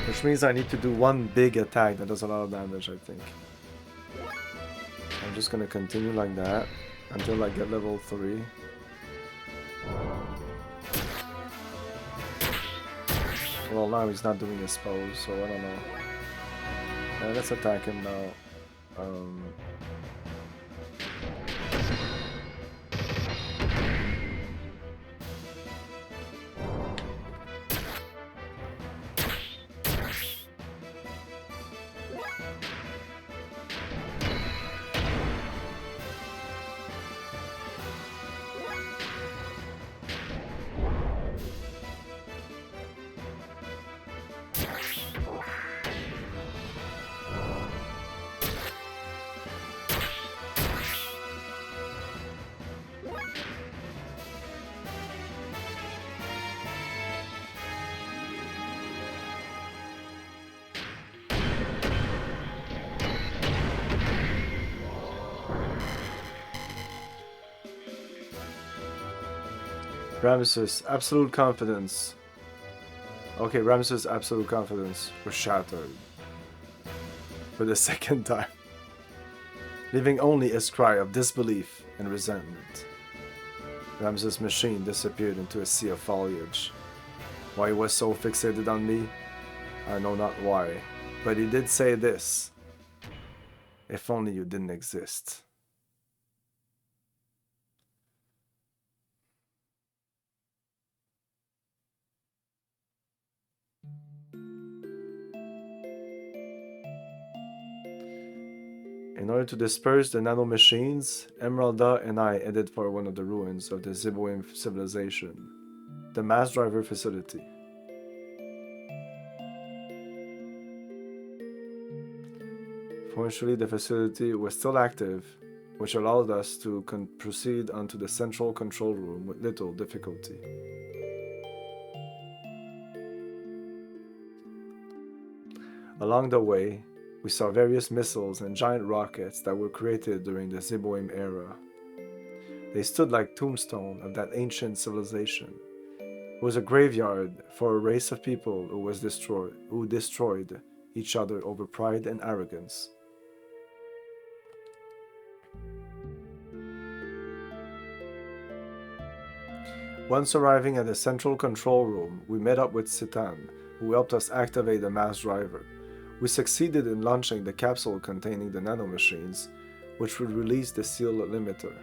Speaker 1: Which means I need to do one big attack that does a lot of damage, I think. I'm just gonna continue like that until I get level 3. Well, now he's not doing his pose, so I don't know. Let's attack him now. Ramses' absolute confidence. Okay, Ramses' absolute confidence was shattered for the second time, leaving only his cry of disbelief and resentment. Ramses' machine disappeared into a sea of foliage. Why he was so fixated on me, I know not why, but he did say this: if only you didn't exist. In order to disperse the nanomachines, Emeralda and I headed for one of the ruins of the Ziboim civilization, the mass driver facility. Fortunately, the facility was still active, which allowed us to proceed onto the central control room with little difficulty. Along the way, we saw various missiles and giant rockets that were created during the Ziboim era. They stood like tombstones of that ancient civilization. It was a graveyard for a race of people who destroyed each other over pride and arrogance. Once arriving at the central control room, we met up with Citan, who helped us activate the mass driver. We succeeded in launching the capsule containing the nanomachines, which would release the seal limiter.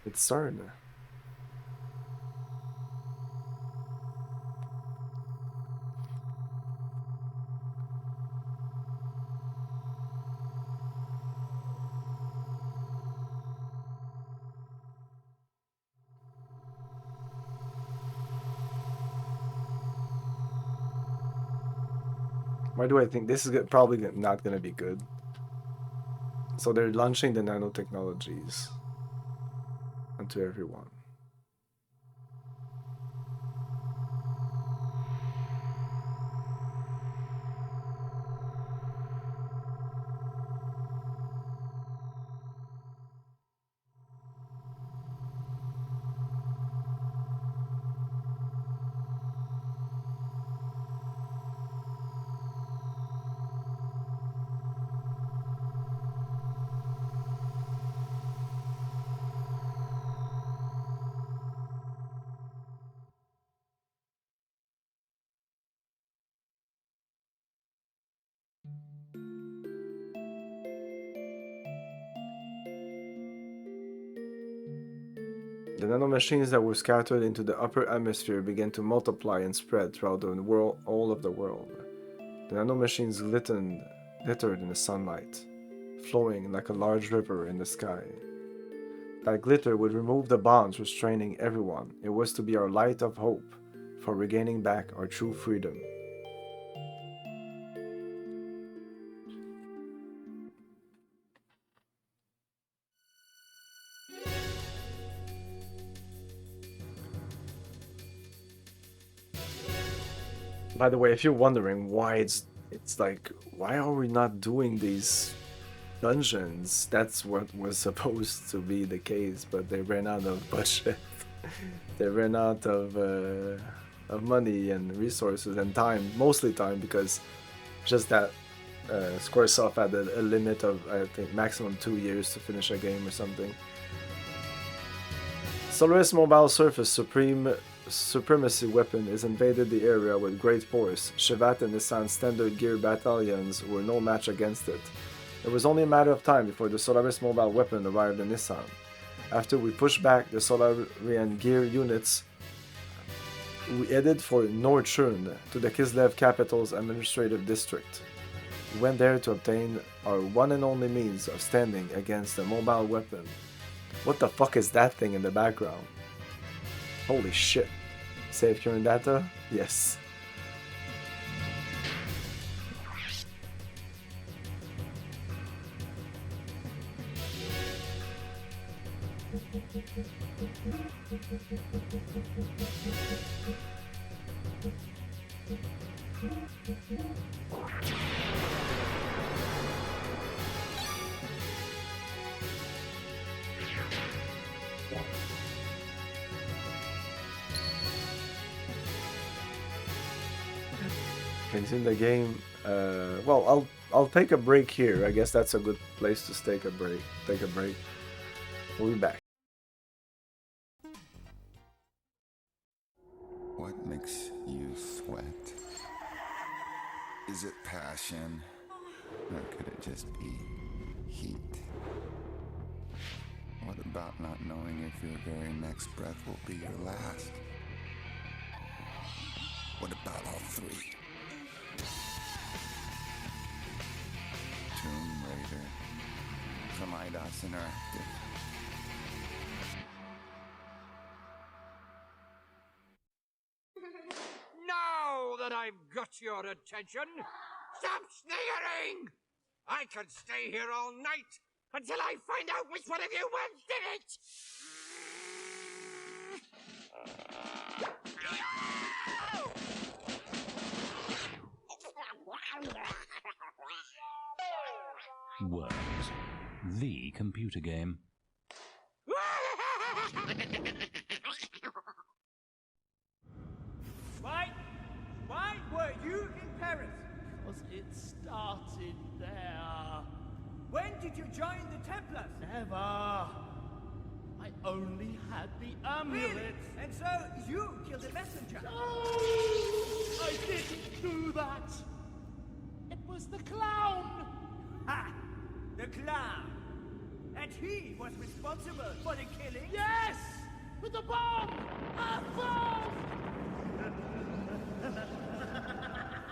Speaker 1: It's starting. Why do I think this is probably not going to be good? So they're launching the nanotechnologies onto everyone. The nanomachines that were scattered into the upper atmosphere began to multiply and spread throughout the world, all of the world. The nanomachines glittered in the sunlight, flowing like a large river in the sky. That glitter would remove the bonds restraining everyone. It was to be our light of hope for regaining back our true freedom. By the way, if you're wondering why it's like, why are we not doing these dungeons? That's what was supposed to be the case, but they ran out of budget. They ran out of money and resources and time, mostly time, because just that Squaresoft had a limit of, I think, maximum 2 years to finish a game or something. Solaris Mobile Surface Supremacy weapon is invaded the area with great force. Shivat and Nissan's standard gear battalions were no match against it. It was only a matter of time before the Solaris mobile weapon arrived in Nissan. After we pushed back the Solarian gear units, we headed for Nordschön, to the Kislev capital's administrative district. We went there to obtain our one and only means of standing against the mobile weapon. What the fuck is that thing in the background? Holy shit. Save current data? Yes. Continue the game. Well, I'll take a break here. I guess that's a good place to take a break. We'll be back.
Speaker 2: What makes you sweat? Is it passion? Or could it just be heat? What about not knowing if your very next breath will be your last? What about all three? Tomb Raider from IDOS Interactive.
Speaker 3: Now that I've got your attention, stop sneering! I could stay here all night until I find out which one of you once did it!
Speaker 4: Worms, the computer game.
Speaker 5: Why were you in Paris? Because it started there. When did you join the Templars? Never. I only had the amulet. Really? And so you killed the messenger? No! I didn't do that. It was the clown. Ha! The clown. And he was responsible for the killing? Yes! With the bomb! A bomb!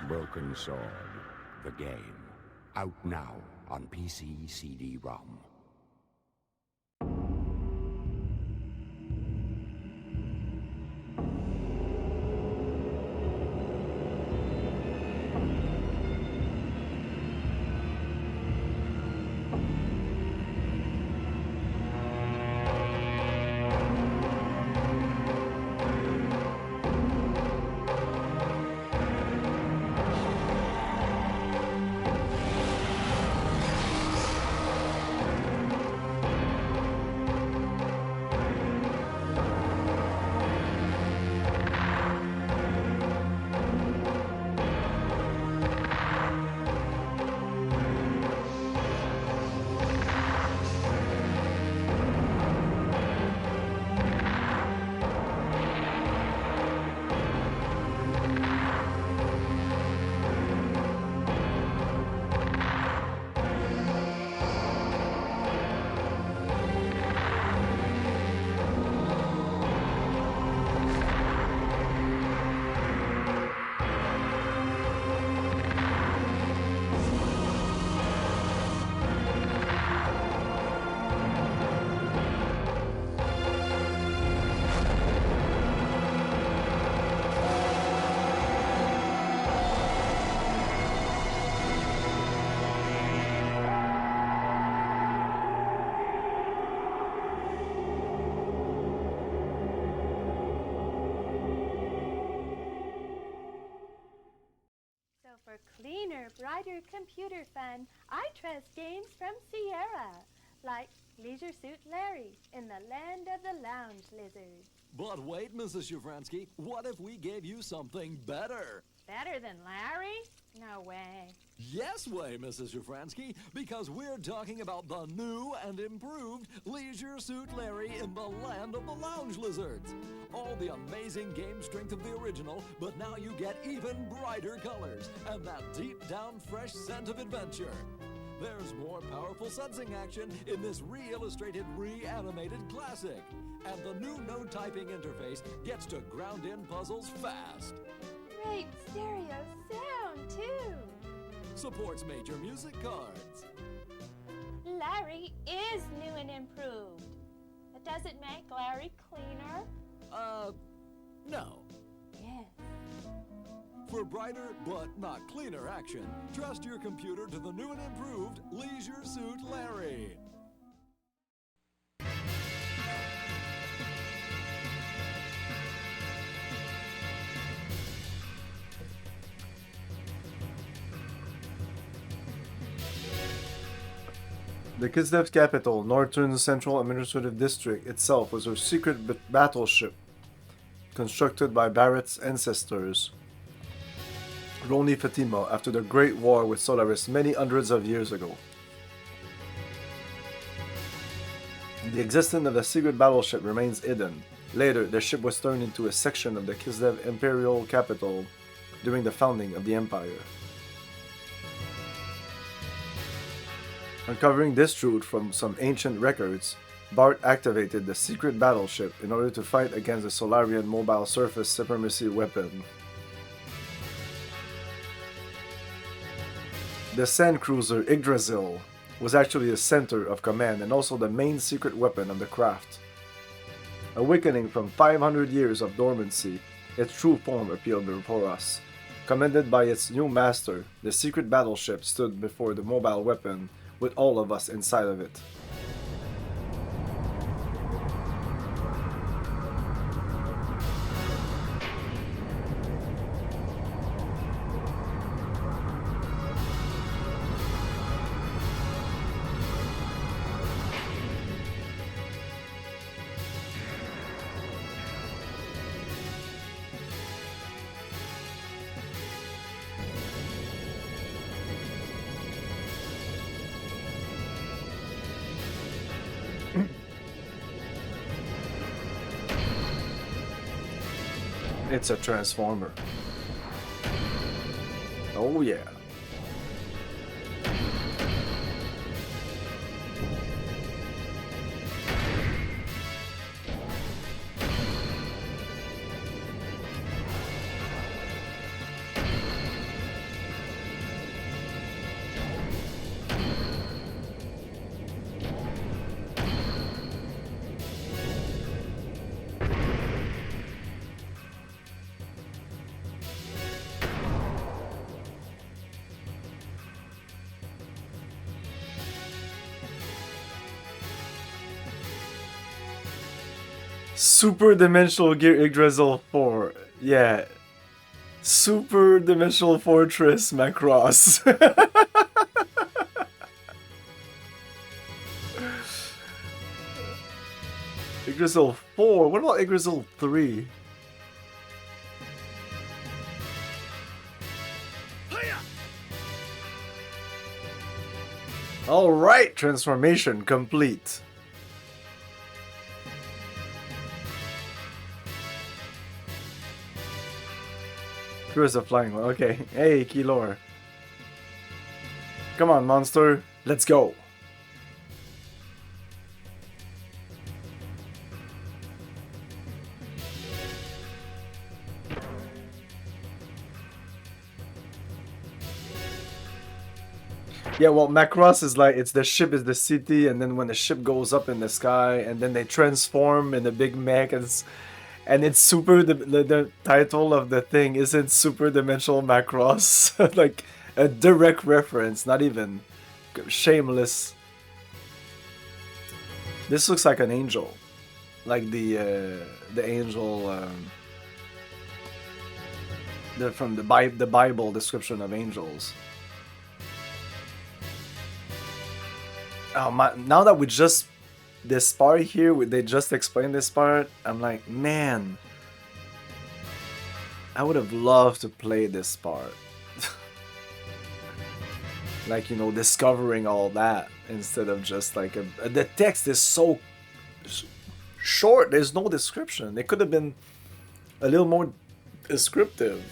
Speaker 6: Broken Sword, the game. Out now on PC CD-ROM.
Speaker 7: For cleaner, brighter computer fun, I trust games from Sierra, like Leisure Suit Larry in the land of the lounge lizards.
Speaker 8: But wait, Mrs. Shafransky, what if we gave you something better?
Speaker 7: Better than Larry? No way.
Speaker 8: Yes way, Mrs. Shafransky, because we're talking about the new and improved Leisure Suit Larry in the land of the lounge lizards. All the amazing game strength of the original, but now you get even brighter colors and that deep down fresh scent of adventure. There's more powerful sensing action in this re-illustrated, re-animated classic. And the new no-typing interface gets to ground in puzzles fast.
Speaker 7: Great stereo sound, too.
Speaker 8: Supports major music cards.
Speaker 7: Larry is new and improved. But does it make Larry cleaner?
Speaker 8: No.
Speaker 7: Yes.
Speaker 8: For brighter but not cleaner action, trust your computer to the new and improved Leisure Suit Larry.
Speaker 1: The Kislev capital, Northern Central Administrative District itself, was a secret battleship constructed by Barrett's ancestors, Roni Fatima, after the Great War with Solaris many hundreds of years ago. The existence of the secret battleship remains hidden. Later, the ship was turned into a section of the Kislev imperial capital during the founding of the empire. Uncovering this truth from some ancient records, Bart activated the secret battleship in order to fight against the Solarian mobile surface supremacy weapon. The sand cruiser Yggdrasil was actually the center of command and also the main secret weapon of the craft. Awakening from 500 years of dormancy, its true form appeared before us. Commanded by its new master, the secret battleship stood before the mobile weapon with all of us inside of it. It's a transformer. Oh yeah. Super Dimensional Gear Yggdrasil 4. Yeah. Super Dimensional Fortress Macross. Yggdrasil 4. What about Yggdrasil 3? Alright, transformation complete. Here's a flying one. Okay. Hey, Keylor. Come on, monster. Let's go. Yeah, well, Macross is like, it's the ship is the city, and then when the ship goes up in the sky, and then they transform in a big mech, and it's super, the title of the thing isn't Super Dimensional Macross. Like, a direct reference, not even shameless. This looks like an angel. Like the angel, from the Bible description of angels. Oh my, now that we just, this part here, they just explained this part, I'm like, man, I would have loved to play this part. Like, you know, discovering all that instead of just like, the text is so short, there's no description. It could have been a little more descriptive.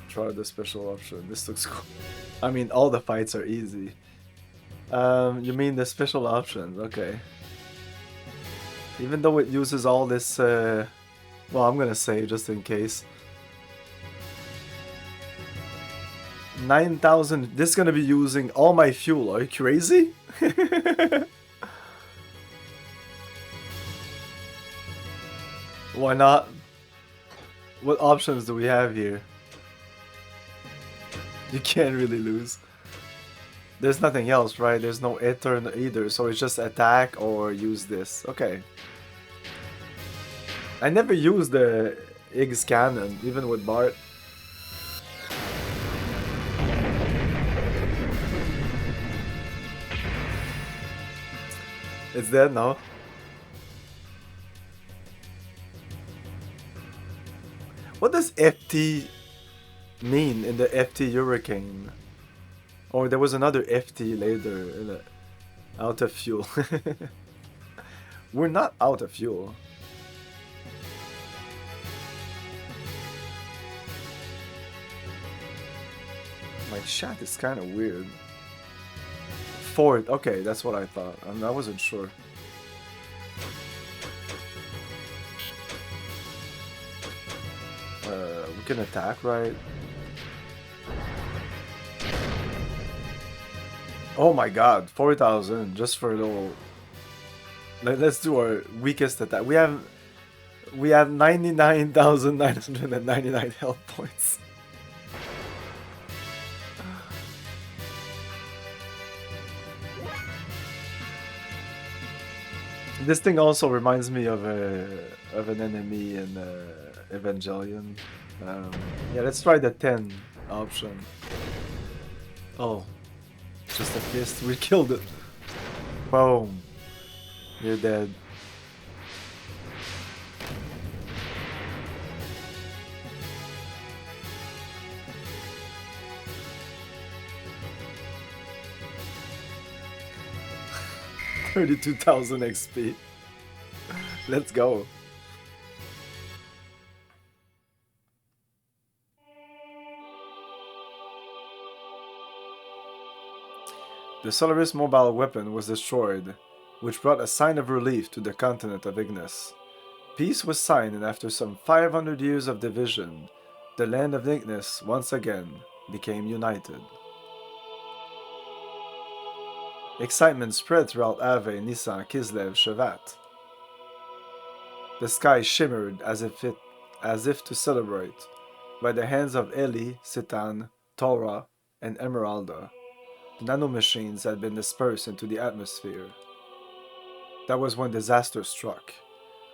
Speaker 1: Try the special option, this looks cool. I mean, all the fights are easy. You mean the special options, okay. Even though it uses all this, well, I'm gonna say just in case. 9,000, this is gonna be using all my fuel, are you crazy? Why not? What options do we have here? You can't really lose. There's nothing else, right? There's no turn either, so it's just attack or use this. Okay. I never used the Iggs cannon, even with Bart. It's dead now. What does FT mean in the FT Hurricane? Or there was another FT later. Out of fuel. We're not out of fuel. My chat is kind of weird. Fort. Okay, that's what I thought. I wasn't sure. We can attack, right? Oh my god, 4,000 just for a little. Let's do our weakest attack. We have 99,999 health points. This thing also reminds me of an enemy in Evangelion. Yeah, let's try the 10 option. Oh, just a fist. We killed it. Boom. You're dead. $32,000 XP. Let's go. The Solaris mobile weapon was destroyed, which brought a sign of relief to the continent of Ignis. Peace was signed, and after some 500 years of division, the land of Ignis once again became united. Excitement spread throughout Ave, Nissan, Kislev, Shevat. The sky shimmered as if to celebrate. By the hands of Eli, Citan, Tora, and Emeralda, the nanomachines had been dispersed into the atmosphere. That was when disaster struck.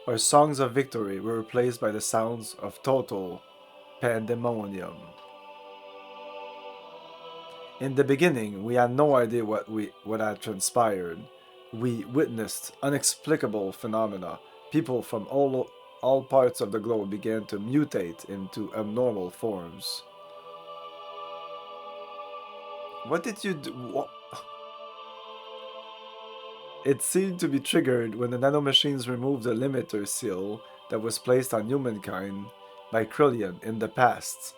Speaker 1: Our songs of victory were replaced by the sounds of total pandemonium. In the beginning, we had no idea what had transpired. We witnessed inexplicable phenomena. People from all parts of the globe began to mutate into abnormal forms. What did you do? What? It seemed to be triggered when the nanomachines removed the limiter seal that was placed on humankind by Krillian in the past.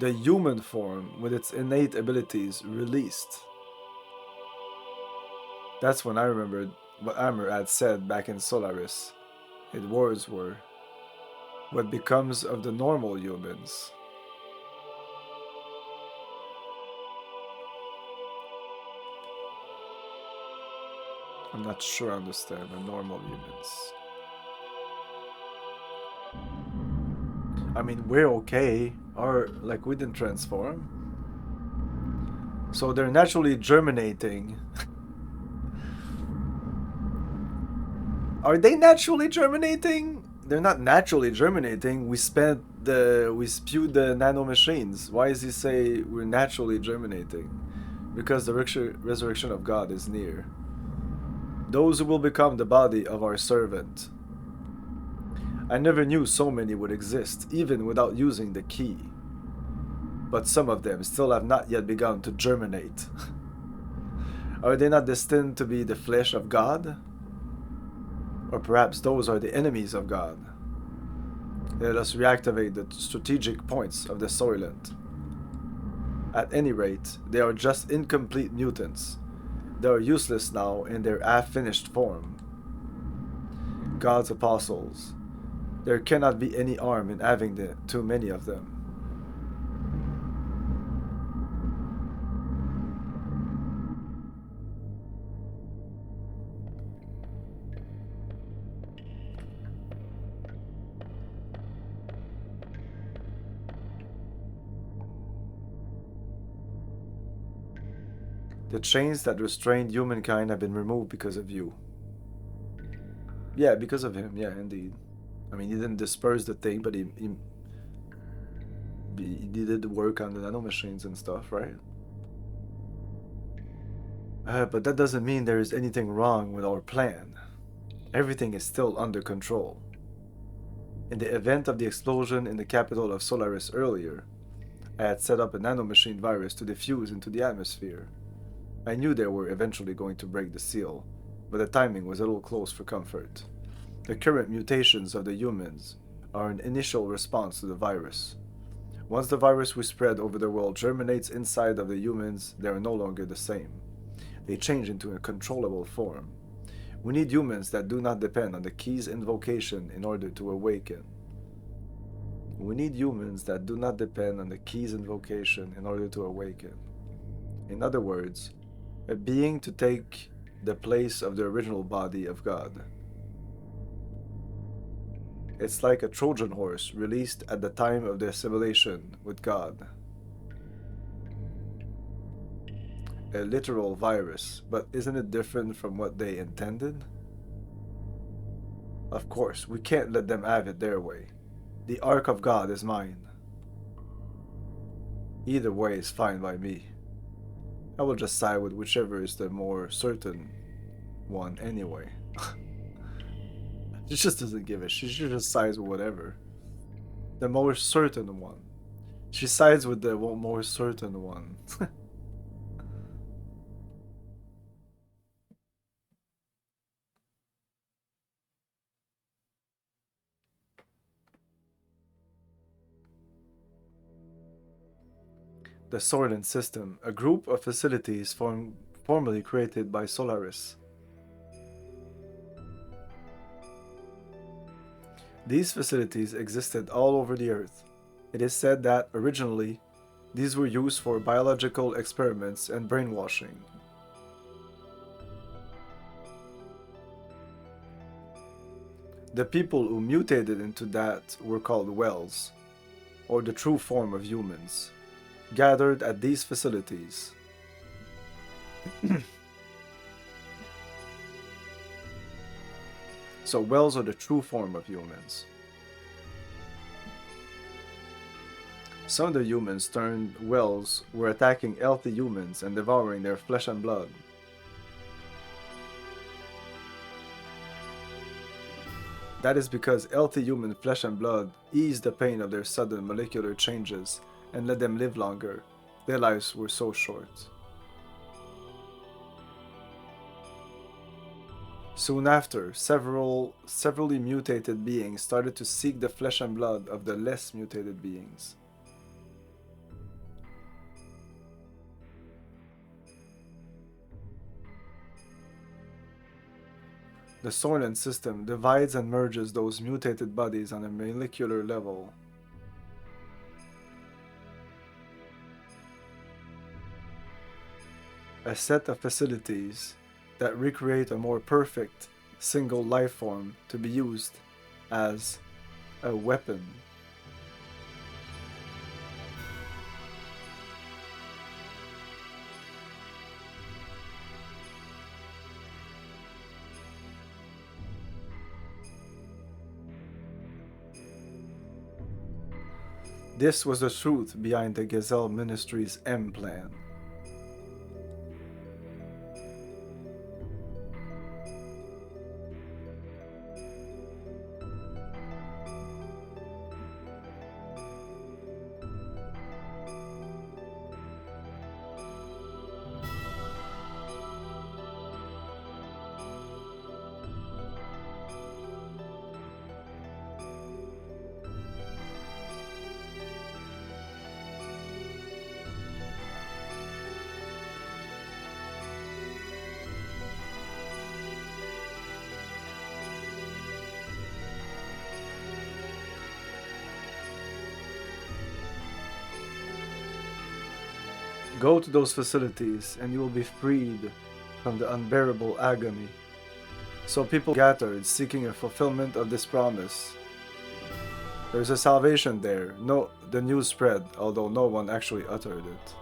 Speaker 1: The human form, with its innate abilities, released. That's when I remembered what Amr had said back in Solaris. His words were, "What becomes of the normal humans?" I'm not sure I understand the normal humans. I mean, we're okay. Like, we didn't transform. So they're naturally germinating. Are they naturally germinating? They're not naturally germinating. We spewed the nanomachines. Why does he say we're naturally germinating? Because the resurrection of God is near. Those who will become the body of our servant. I never knew so many would exist, even without using the key. But some of them still have not yet begun to germinate. Are they not destined to be the flesh of God? Or perhaps those are the enemies of God. Let us reactivate the strategic points of the Soylent. At any rate, they are just incomplete mutants. They are useless now in their half-finished form. God's apostles. There cannot be any harm in having too many of them. The chains that restrained humankind have been removed because of you. Yeah, because of him. Yeah, indeed. I mean, he didn't disperse the thing, but he did the work on the nanomachines and stuff, right? But that doesn't mean there is anything wrong with our plan. Everything is still under control. In the event of the explosion in the capital of Solaris earlier, I had set up a nanomachine virus to diffuse into the atmosphere. I knew they were eventually going to break the seal, but the timing was a little close for comfort. The current mutations of the humans are an initial response to the virus. Once the virus we spread over the world germinates inside of the humans, they are no longer the same. They change into a controllable form. We need humans that do not depend on the key's invocation in order to awaken. We need humans that do not depend on the key's invocation in order to awaken. In other words, a being to take the place of the original body of God. It's like a Trojan horse released at the time of the assimilation with God. A literal virus, but isn't it different from what they intended? Of course, we can't let them have it their way. The Ark of God is mine. Either way is fine by me. I will just side with whichever is the more certain one anyway. She just doesn't give a shit. She just sides with whatever. The more certain one. She sides with the more certain one. The Soylent System, a group of facilities formerly created by Solaris. These facilities existed all over the Earth. It is said that, originally, these were used for biological experiments and brainwashing. The people who mutated into that were called Wells, or the true form of humans, gathered at these facilities. So Wells are the true form of humans. Some of the humans turned Wells were attacking healthy humans and devouring their flesh and blood. That is because healthy human flesh and blood eased the pain of their sudden molecular changes and let them live longer. Their lives were so short. Soon after, severally mutated beings started to seek the flesh and blood of the less mutated beings. The Soylent System divides and merges those mutated bodies on a molecular level. A set of facilities that recreate a more perfect single life form to be used as a weapon. This was the truth behind the Gazelle Ministry's M plan. Go to those facilities and you will be freed from the unbearable agony. So people gathered seeking a fulfillment of this promise. There is a salvation there. No, the news spread, although no one actually uttered it.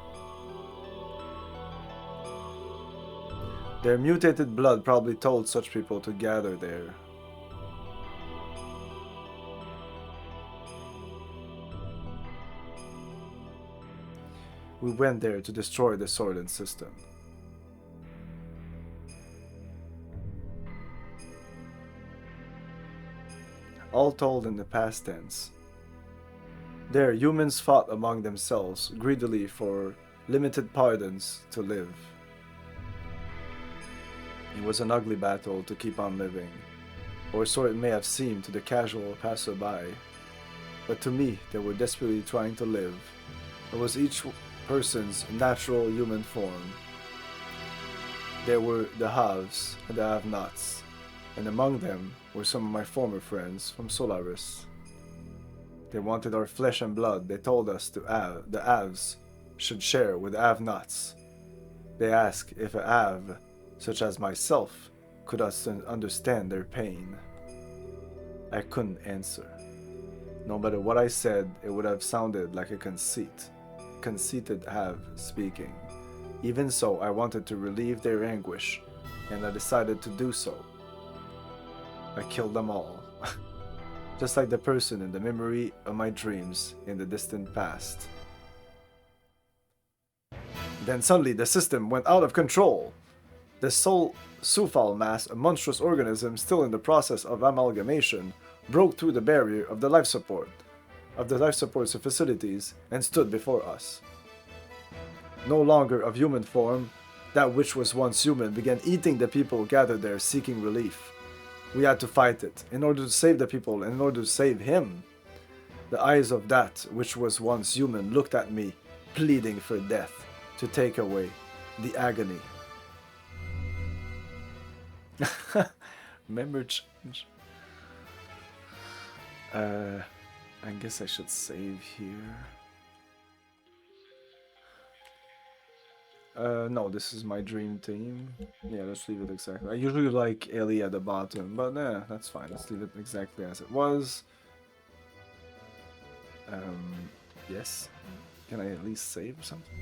Speaker 1: Their mutated blood probably told such people to gather there. We went there to destroy the Soylent System. all told in the past tense. There, humans fought among themselves greedily for limited pardons to live. It was an ugly battle to keep on living, or so it may have seemed to the casual passerby. But to me, they were desperately trying to live. It was each person's natural human form. There were the haves and the have-nots, and among them were some of my former friends from Solaris. They wanted our flesh and blood. They told us the haves should share with the have-nots. They asked if a have, such as myself, could understand their pain. I couldn't answer. No matter what I said, it would have sounded like a conceited have speaking. Even so, I wanted to relieve their anguish, and I decided to do so. I killed them all. Just like the person in the memory of my dreams in the distant past. Then suddenly the system went out of control. The soul Sufal mass, a monstrous organism still in the process of amalgamation, broke through the barrier of the life support facilities and stood before us. No longer of human form, that which was once human began eating the people gathered there seeking relief. We had to fight it, in order to save the people and in order to save him. The eyes of that which was once human looked at me, pleading for death, to take away the agony. Remember change. I guess I should save here. No, this is my dream team. Yeah, let's leave it exactly. I usually like Ellie at the bottom, but yeah, that's fine. Let's leave it exactly as it was. Yes. Can I at least save or something?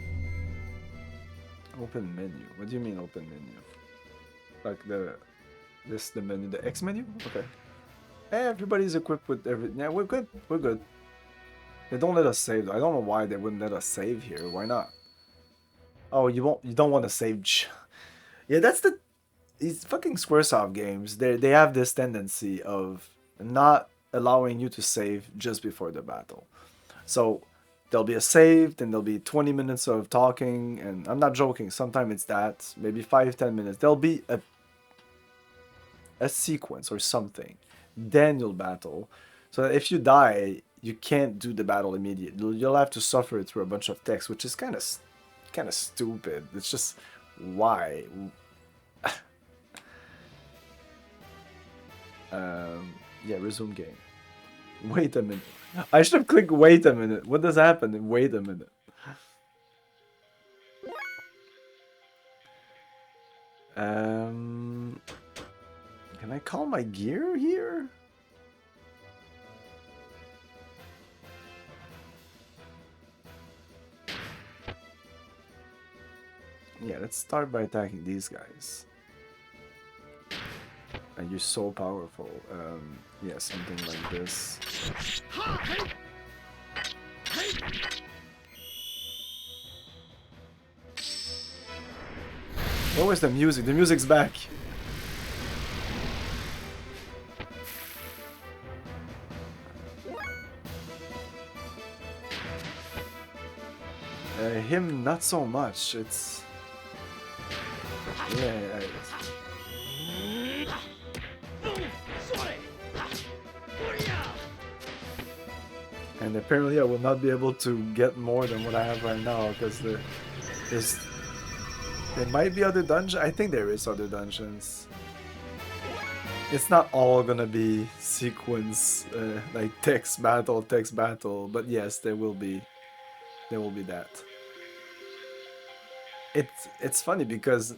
Speaker 1: Open menu. What do you mean open menu? Like the menu, the X menu? Okay. Hey, everybody's equipped with everything. Yeah, we're good. We're good. They don't let us save though. I don't know why they wouldn't let us save here. Why not? Oh, you don't want to save. Yeah, that's these fucking Squaresoft games. They have this tendency of not allowing you to save just before the battle. So there'll be a save, then there'll be 20 minutes of talking, and I'm not joking. Sometimes it's that, maybe 5-10 minutes. There'll be a sequence or something. Then you'll battle. So that if you die, you can't do the battle immediately. You'll have to suffer through a bunch of text, which is kind of stupid. It's just why. Yeah, resume game. Wait a minute. I should have clicked wait a minute. What does happen in wait a minute? Can I call my gear here? Yeah, let's start by attacking these guys. And you're so powerful. Yeah, something like this. Where was the music? The music's back. Him, not so much. It's... Yeah. And apparently I will not be able to get more than what I have right now, because there might be other dungeons. I think there is other dungeons. It's not all gonna be sequence, like text battle, but yes, there will be that. It's funny because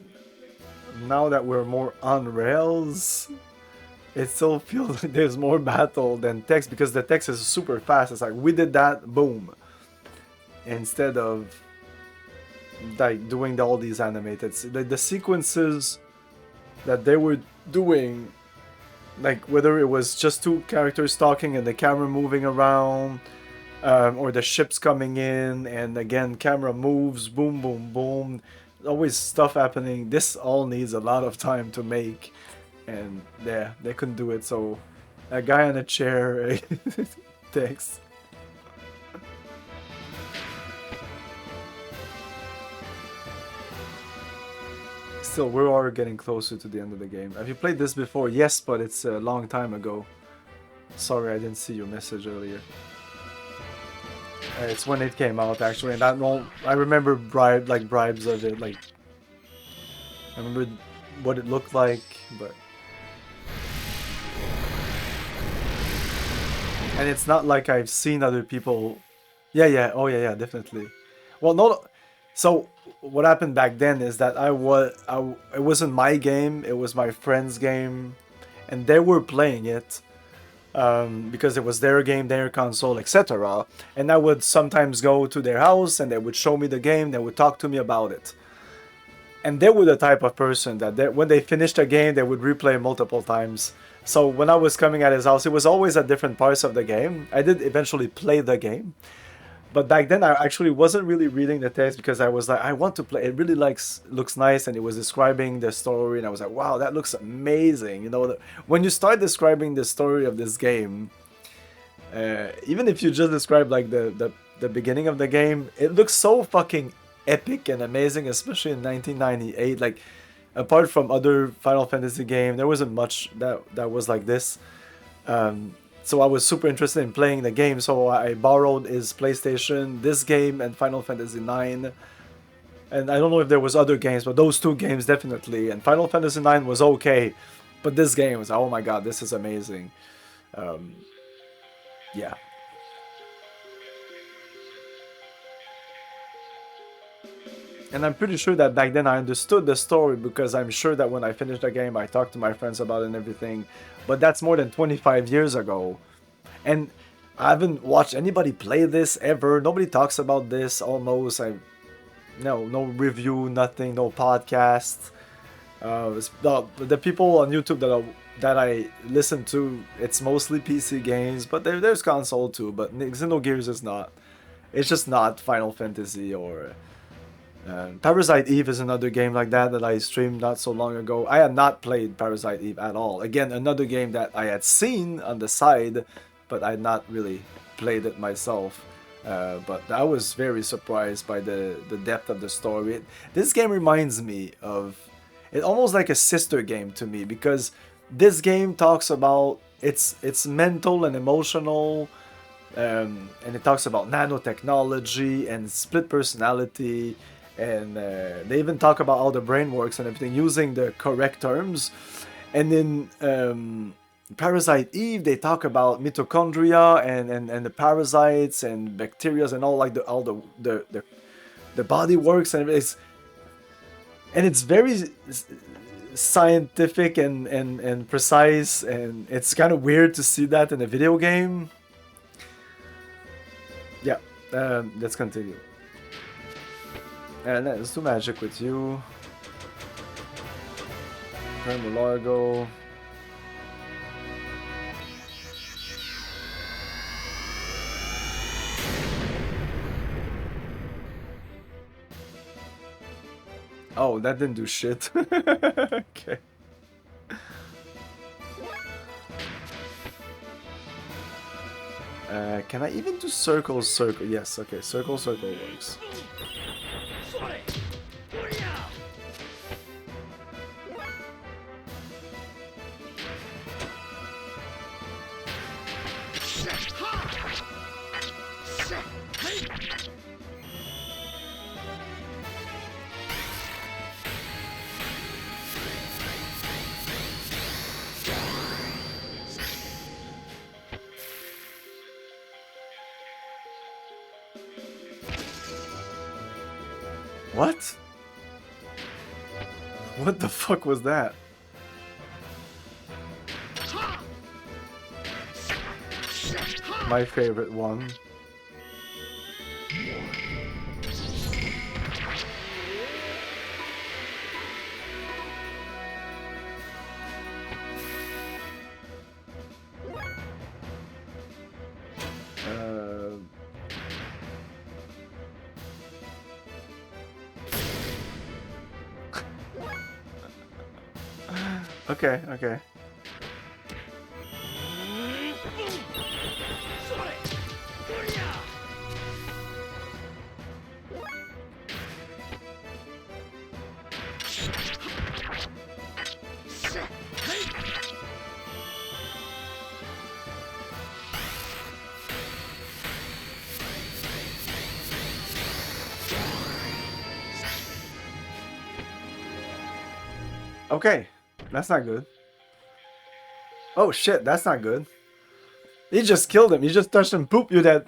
Speaker 1: now that we're more on rails, it still feels like there's more battle than text, because the text is super fast. It's like, we did that, boom. Instead of like doing all these animated, the sequences that they were doing, like whether it was just two characters talking and the camera moving around, or the ships coming in and again camera moves, boom boom boom, always stuff happening. This all needs a lot of time to make, and yeah, they couldn't do it. So A guy on a chair. Thanks. Still, we're all getting closer to the end of the game. Have you played this before? Yes, but it's a long time ago. Sorry, I didn't see your message earlier. It's when it came out, actually, and I remember bribes of it. Like, I remember what it looked like, but. And it's not like I've seen other people. Yeah, oh yeah, definitely. Well, no. So what happened back then is that it wasn't my game. It was my friend's game, and they were playing it because it was their game, their console, etc. And I would sometimes go to their house, and they would show me the game. They would talk to me about it. And they were the type of person that when they finished a game, they would replay multiple times. So when I was coming at his house, it was always at different parts of the game. I did eventually play the game. But back then, I actually wasn't really reading the text because I was like, I want to play. It really looks nice, and it was describing the story, and I was like, wow, that looks amazing. You know, when you start describing the story of this game, even if you just describe like the beginning of the game, it looks so fucking epic and amazing, especially in 1998. Like, apart from other Final Fantasy game, there wasn't much that was like this. So I was super interested in playing the game, so I borrowed his PlayStation, this game, and Final Fantasy IX. And I don't know if there was other games, but those two games definitely. And Final Fantasy IX was okay, but this game was, oh my god, this is amazing. Yeah. And I'm pretty sure that back then I understood the story because I'm sure that when I finished the game, I talked to my friends about it and everything. But that's more than 25 years ago. And I haven't watched anybody play this ever. Nobody talks about this almost. No review, nothing, no podcast. The people on YouTube that I listen to, it's mostly PC games, but there's console too. But Xenogears is not. It's just not Final Fantasy or... Parasite Eve is another game like that I streamed not so long ago. I had not played Parasite Eve at all. Again, another game that I had seen on the side, but I had not really played it myself. But I was very surprised by the depth of the story. This game reminds me of... It's almost like a sister game to me, because this game talks about... It's mental and emotional, and it talks about nanotechnology and split personality. And they even talk about how the brain works and everything using the correct terms. And in Parasite Eve, they talk about mitochondria and the parasites and bacteria and all like the body works, and it's very scientific and precise, and it's kind of weird to see that in a video game. Yeah, let's continue. And let's do magic with you. Turn the Largo. Oh, that didn't do shit. Okay. Can I even do circle? Yes, okay, circle works. What? What the fuck was that? My favorite one. Okay. Okay, that's not good. Oh shit, that's not good. He just killed him. He just touched him. Poop, you're dead.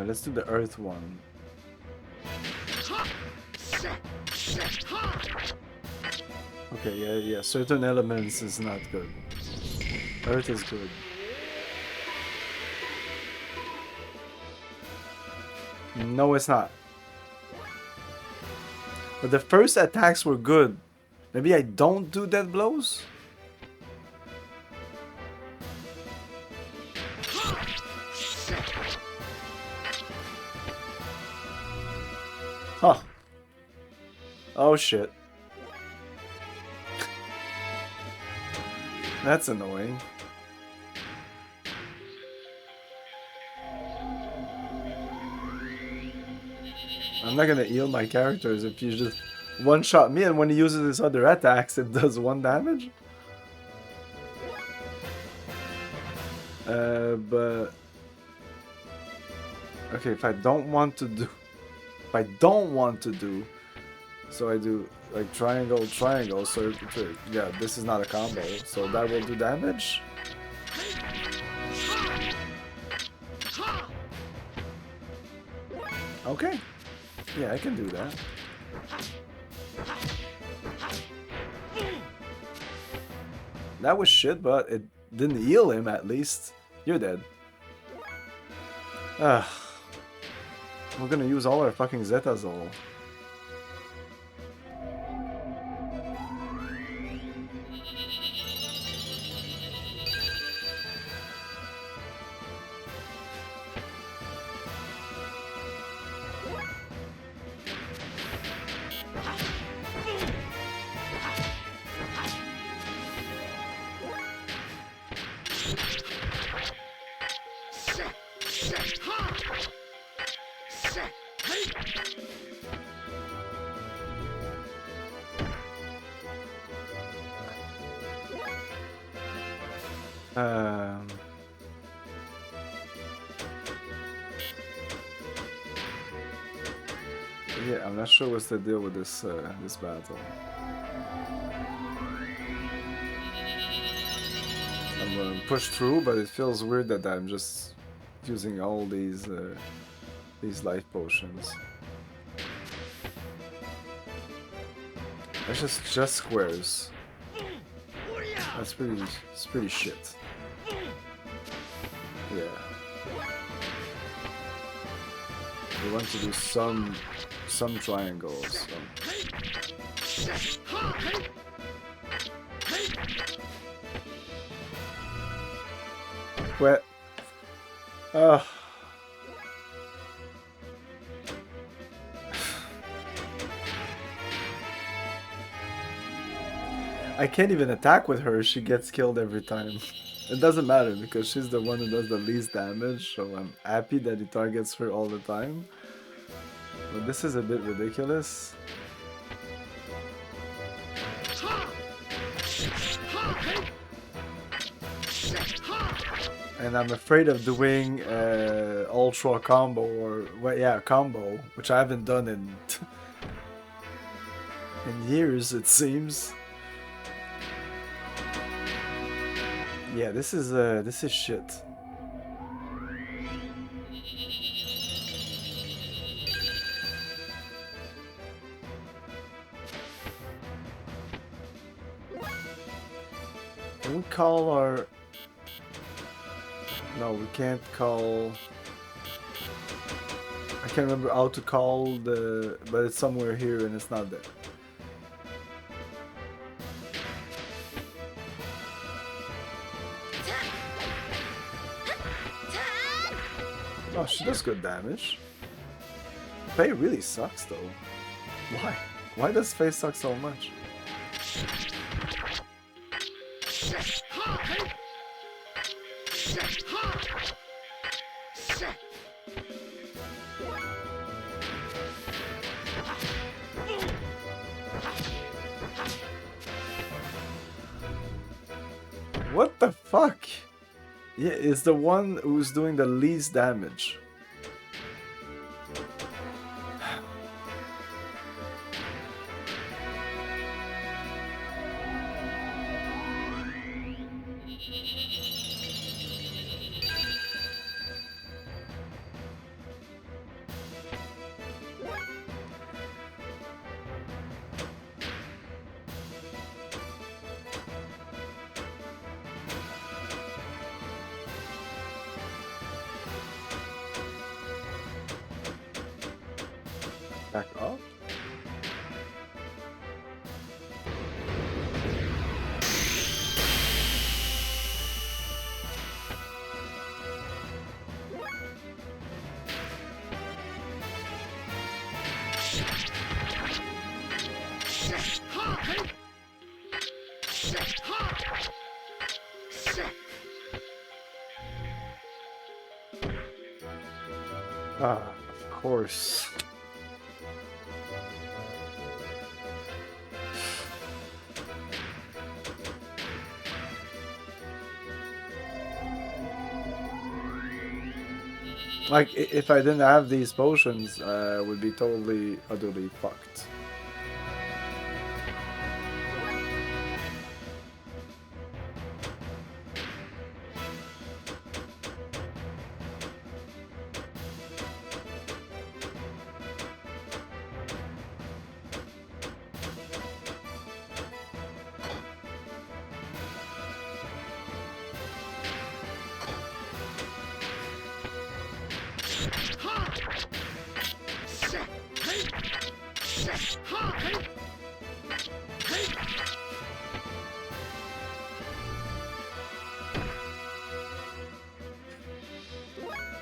Speaker 1: Let's do the earth one. Okay, yeah. Certain elements is not good. Earth is good. No, it's not. But the first attacks were good. Maybe I don't do death blows? Huh. Oh shit. That's annoying. I'm not gonna heal my characters if you just one-shot me, and when he uses his other attacks it does 1 damage. But... Okay, if I don't want to do... So I do like triangle, triangle, so yeah, this is not a combo, so that will do damage. Okay. Yeah, I can do that. That was shit, but it didn't heal him at least. You're dead. Ugh. We're gonna use all our fucking Zetazol. Yeah, I'm not sure what's the deal with this this battle. I'm gonna push through, but it feels weird that I'm just using all these life potions. That's just squares. It's pretty shit. Yeah. We want to do some triangles. So. Wet. I can't even attack with her, she gets killed every time. It doesn't matter because she's the one who does the least damage, so I'm happy that he targets her all the time. But this is a bit ridiculous. And I'm afraid of doing ultra combo, or well, yeah, combo, which I haven't done in years, it seems. Yeah, this is shit. Can we call our... No, we can't call... I can't remember how to call the... But it's somewhere here and it's not there. Oh, she does good damage. Faye really sucks though. Why? Why does Faye suck so much? What the fuck? Yeah, it's the one who's doing the least damage. Back up? Ah, of course. Like, if I didn't have these potions, I would be totally, utterly fucked.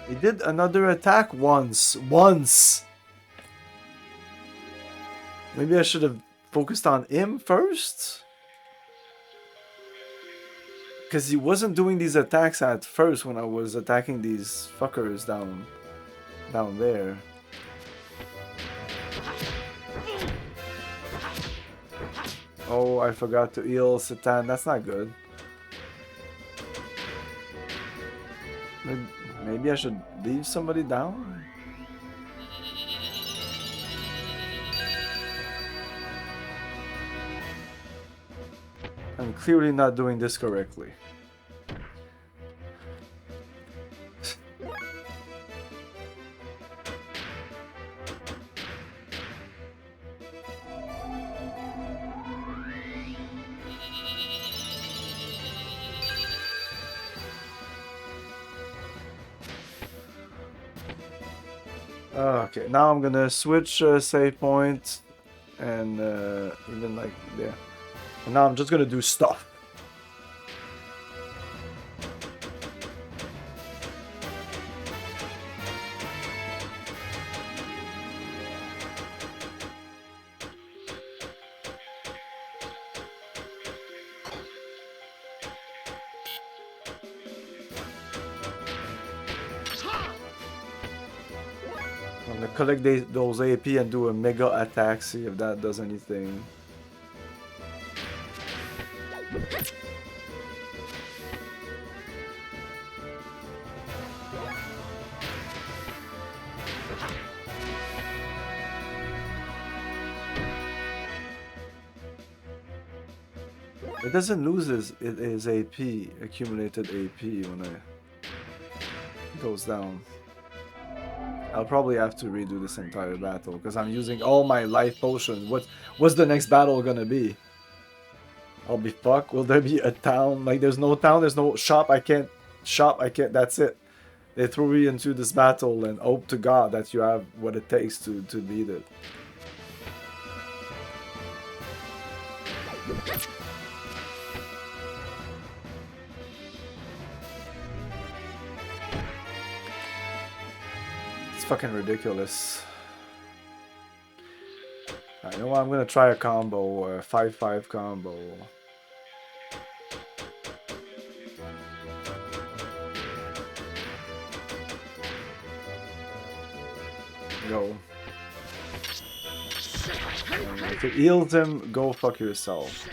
Speaker 1: He did another attack once. Maybe I should have focused on him first? Because he wasn't doing these attacks at first when I was attacking these fuckers down there. Oh, I forgot to heal Satan. That's not good. Maybe I should leave somebody down? I'm clearly not doing this correctly. Okay, now I'm gonna switch save point and even like there. And now I'm just gonna do stuff. I'm gonna collect those AP and do a mega attack, see if that does anything. It doesn't lose his AP, accumulated AP, when it goes down. I'll probably have to redo this entire battle because I'm using all my life potions. What's the next battle gonna be? I'll be fucked. Will there be a town? Like, there's no town, there's no shop. I can't shop. I can't. That's it. They threw you into this battle and hope to God that you have what it takes to beat it. It's fucking ridiculous. You know what? I'm gonna try a combo, a 5-5 combo. Go. If it heals him, go fuck yourself.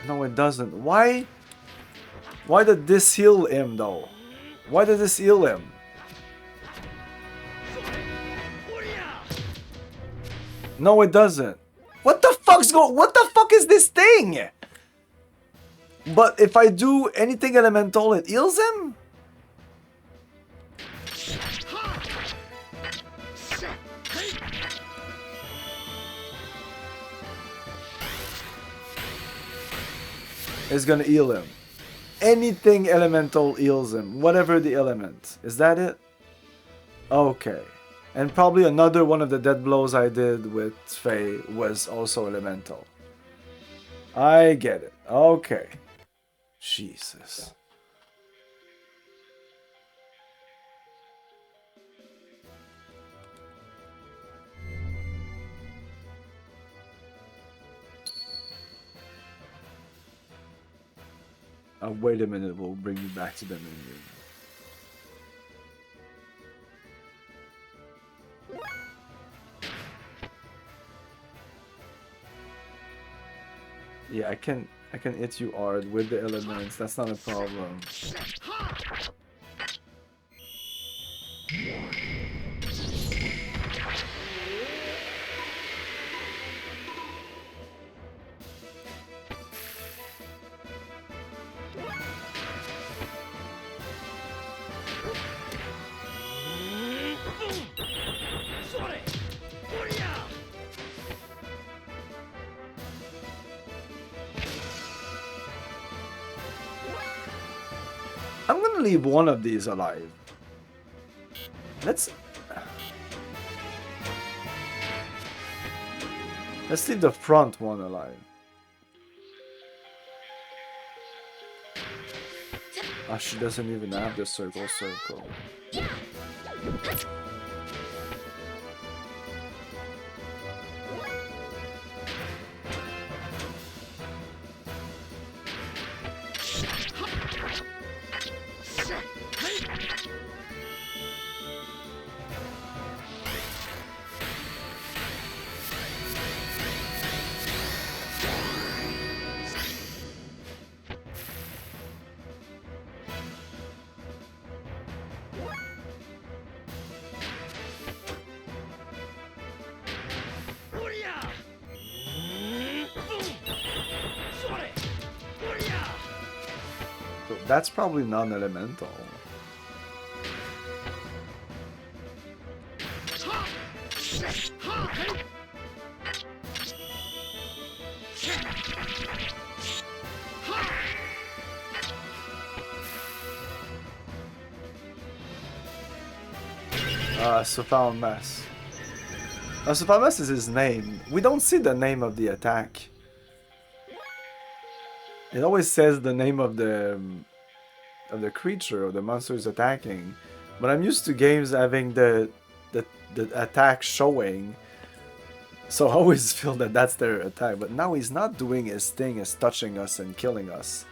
Speaker 1: No, it doesn't. Why? Why did this heal him though? Why did this heal him? No, it doesn't. What the fuck is this thing? But if I do anything elemental, it heals him? It's gonna heal him. Anything elemental heals him. Whatever the element. Is that it? Okay. And probably another one of the dead blows I did with Faye was also elemental. I get it. Okay. Jesus. Wait a minute, we'll bring you back to the menu. Yeah, I can hit you hard with the elements. That's not a problem. I'm gonna leave one of these alive. Let's leave the front one alive. Ah, she doesn't even have the circle. So that's probably non-elemental. Mess. Mess is his name. We don't see the name of the attack. It always says the name of the creature or the monsters attacking, but I'm used to games having the attack showing, so I always feel that that's their attack. But now he's not doing his thing, is touching us and killing us.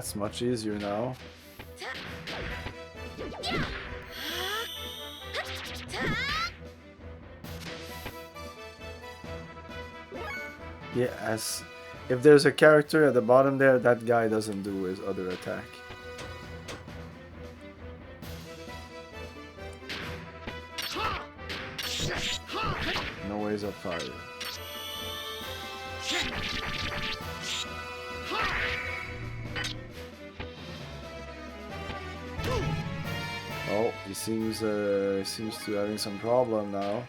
Speaker 1: that's much easier now. Yes. If there's a character at the bottom there, that guy doesn't do his other attack. No ways of fire. Oh, he seems to having some problem now.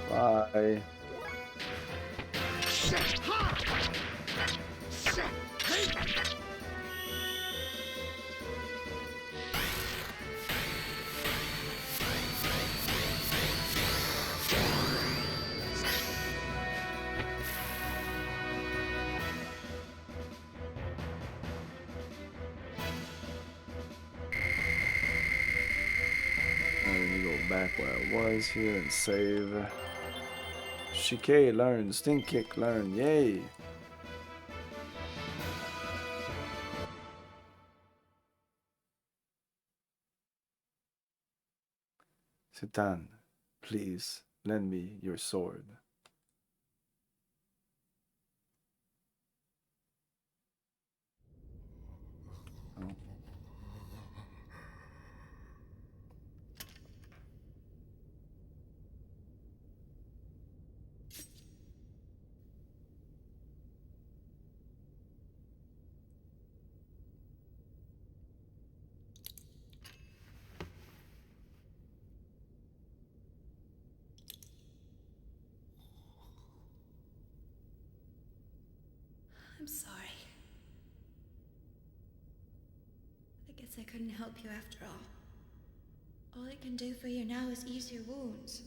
Speaker 1: Bye. Let me go back where I was here and save. Shike learn, stink kick learn, yay! Satan, please lend me your sword. Oh.
Speaker 9: I'm sorry. I guess I couldn't help you after all. All I can do for you now is ease your wounds.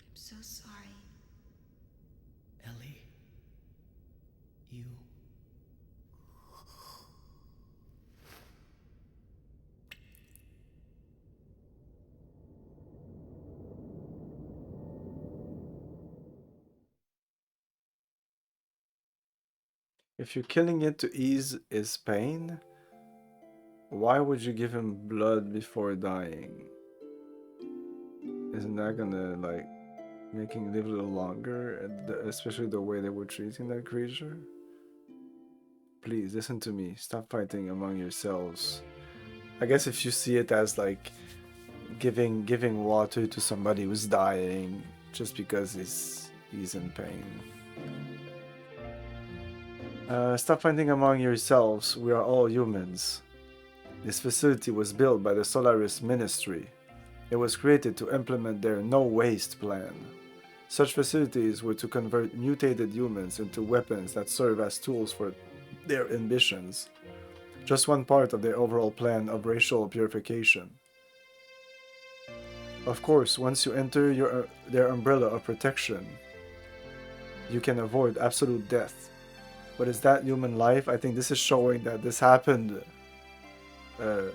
Speaker 9: I'm so sorry.
Speaker 5: Ellie, you...
Speaker 1: If you're killing it to ease his pain, why would you give him blood before dying? Isn't that gonna, like, make him live a little longer, especially the way they were treating that creature? Please, listen to me. Stop fighting among yourselves. I guess if you see it as, like, giving water to somebody who's dying just because he's in pain. Stop fighting among yourselves. We are all humans. This facility was built by the Solaris Ministry. It was created to implement their no-waste plan. Such facilities were to convert mutated humans into weapons that serve as tools for their ambitions. Just one part of their overall plan of racial purification. Of course, once you enter their umbrella of protection, you can avoid absolute death. But is that human life? I think this is showing that this happened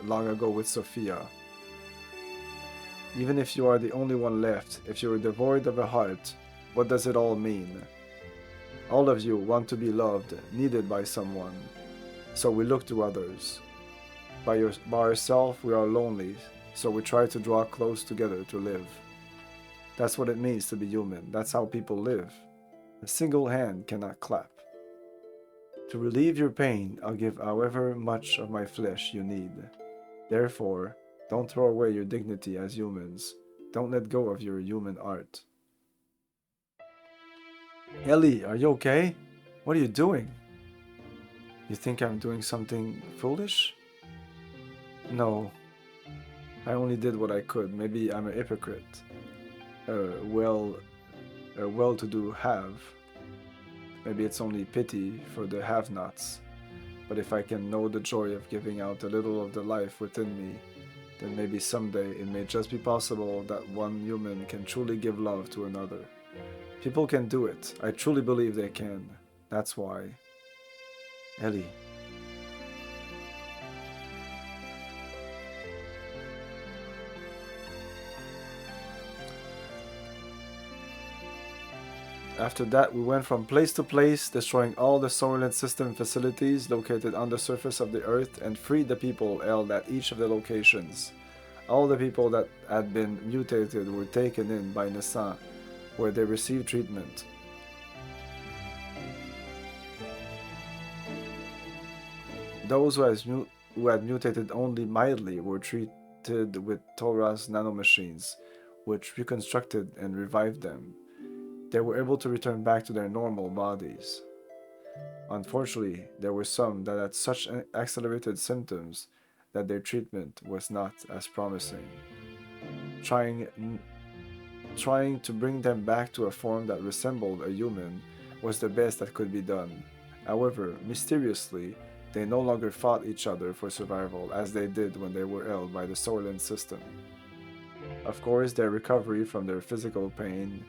Speaker 1: long ago with Sophia. Even if you are the only one left, if you are devoid of a heart, what does it all mean? All of you want to be loved, needed by someone. So we look to others. By ourselves, we are lonely, so we try to draw close together to live. That's what it means to be human. That's how people live. A single hand cannot clap. To relieve your pain, I'll give however much of my flesh you need. Therefore, don't throw away your dignity as humans. Don't let go of your human art. Ellie, are you okay? What are you doing? You think I'm doing something foolish? No. I only did what I could. Maybe I'm a hypocrite. A well-to-do have. Maybe it's only pity for the have-nots. But if I can know the joy of giving out a little of the life within me, then maybe someday it may just be possible that one human can truly give love to another. People can do it. I truly believe they can. That's why. Ellie, After that, we went from place to place, destroying all the Solar System facilities located on the surface of the Earth, and freed the people held at each of the locations. All the people that had been mutated were taken in by Nissan, where they received treatment. Those who had mutated only mildly were treated with Torah's nanomachines, which reconstructed and revived them. They were able to return back to their normal bodies. Unfortunately, there were some that had such accelerated symptoms that their treatment was not as promising. Trying to bring them back to a form that resembled a human was the best that could be done. However, mysteriously, they no longer fought each other for survival as they did when they were held by the Solar System. Of course, their recovery from their physical pain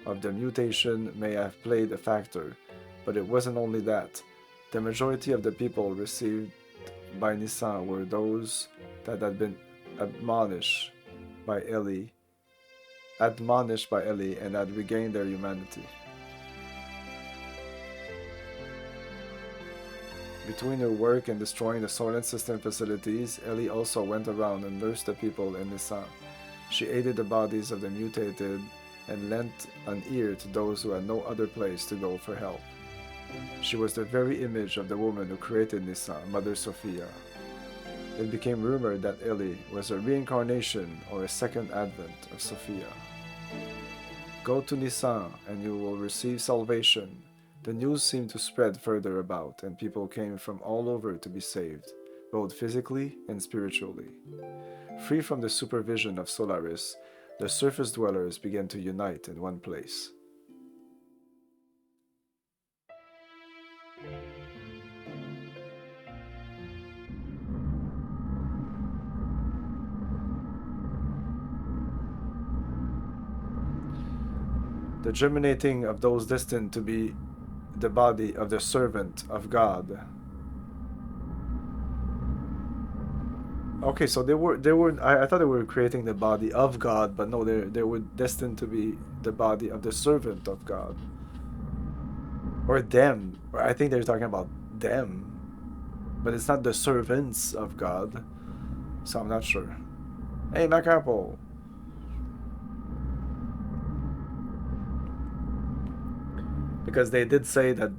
Speaker 1: of the mutation may have played a factor, but it wasn't only that. The majority of the people received by Nissan were those that had been admonished by Ellie and had regained their humanity. Between her work in destroying the Solar System facilities, Ellie also went around and nursed the people in Nissan. She aided the bodies of the mutated and lent an ear to those who had no other place to go for help. She was the very image of the woman who created Nissan, Mother Sophia. It became rumored that Ellie was a reincarnation or a second advent of Sophia. Go to Nissan and you will receive salvation. The news seemed to spread further about, and people came from all over to be saved, both physically and spiritually. Free from the supervision of Solaris, the surface dwellers began to unite in one place. The germinating of those destined to be the body of the servant of God. Okay, so they were I thought they were creating the body of God, but no, they were destined to be the body of the servant of God. Or them. Or I think they're talking about them. But it's not the servants of God. So I'm not sure. Hey, Macapple. Because they did say that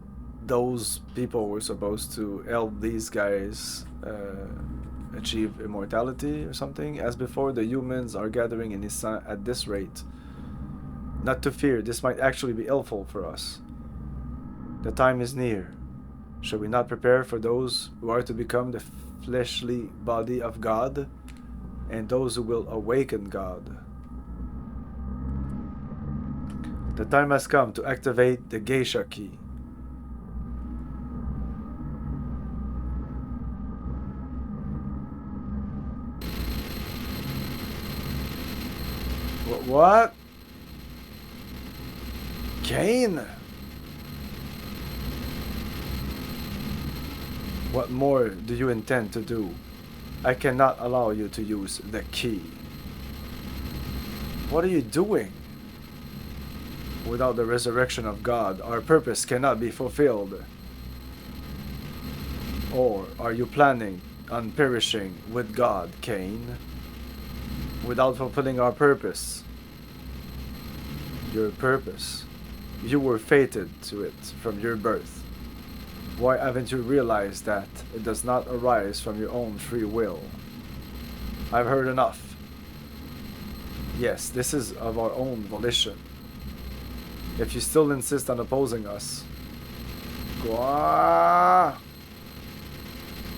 Speaker 1: those people were supposed to help these guys achieve immortality or something. As before, the humans are gathering in Nissan at this rate. Not to fear, this might actually be helpful for us. The time is near. Should we not prepare for those who are to become the fleshly body of God and those who will awaken God? The time has come to activate the Geisha key. What? Kane? What more do you intend to do? I cannot allow you to use the key. What are you doing? Without the resurrection of God, our purpose cannot be fulfilled. Or are you planning on perishing with God, Cain? Without fulfilling our purpose? Your purpose? You were fated to it from your birth. Why haven't you realized that it does not arise from your own free will? I've heard enough. Yes, this is of our own volition. If you still insist on opposing us, Gwa!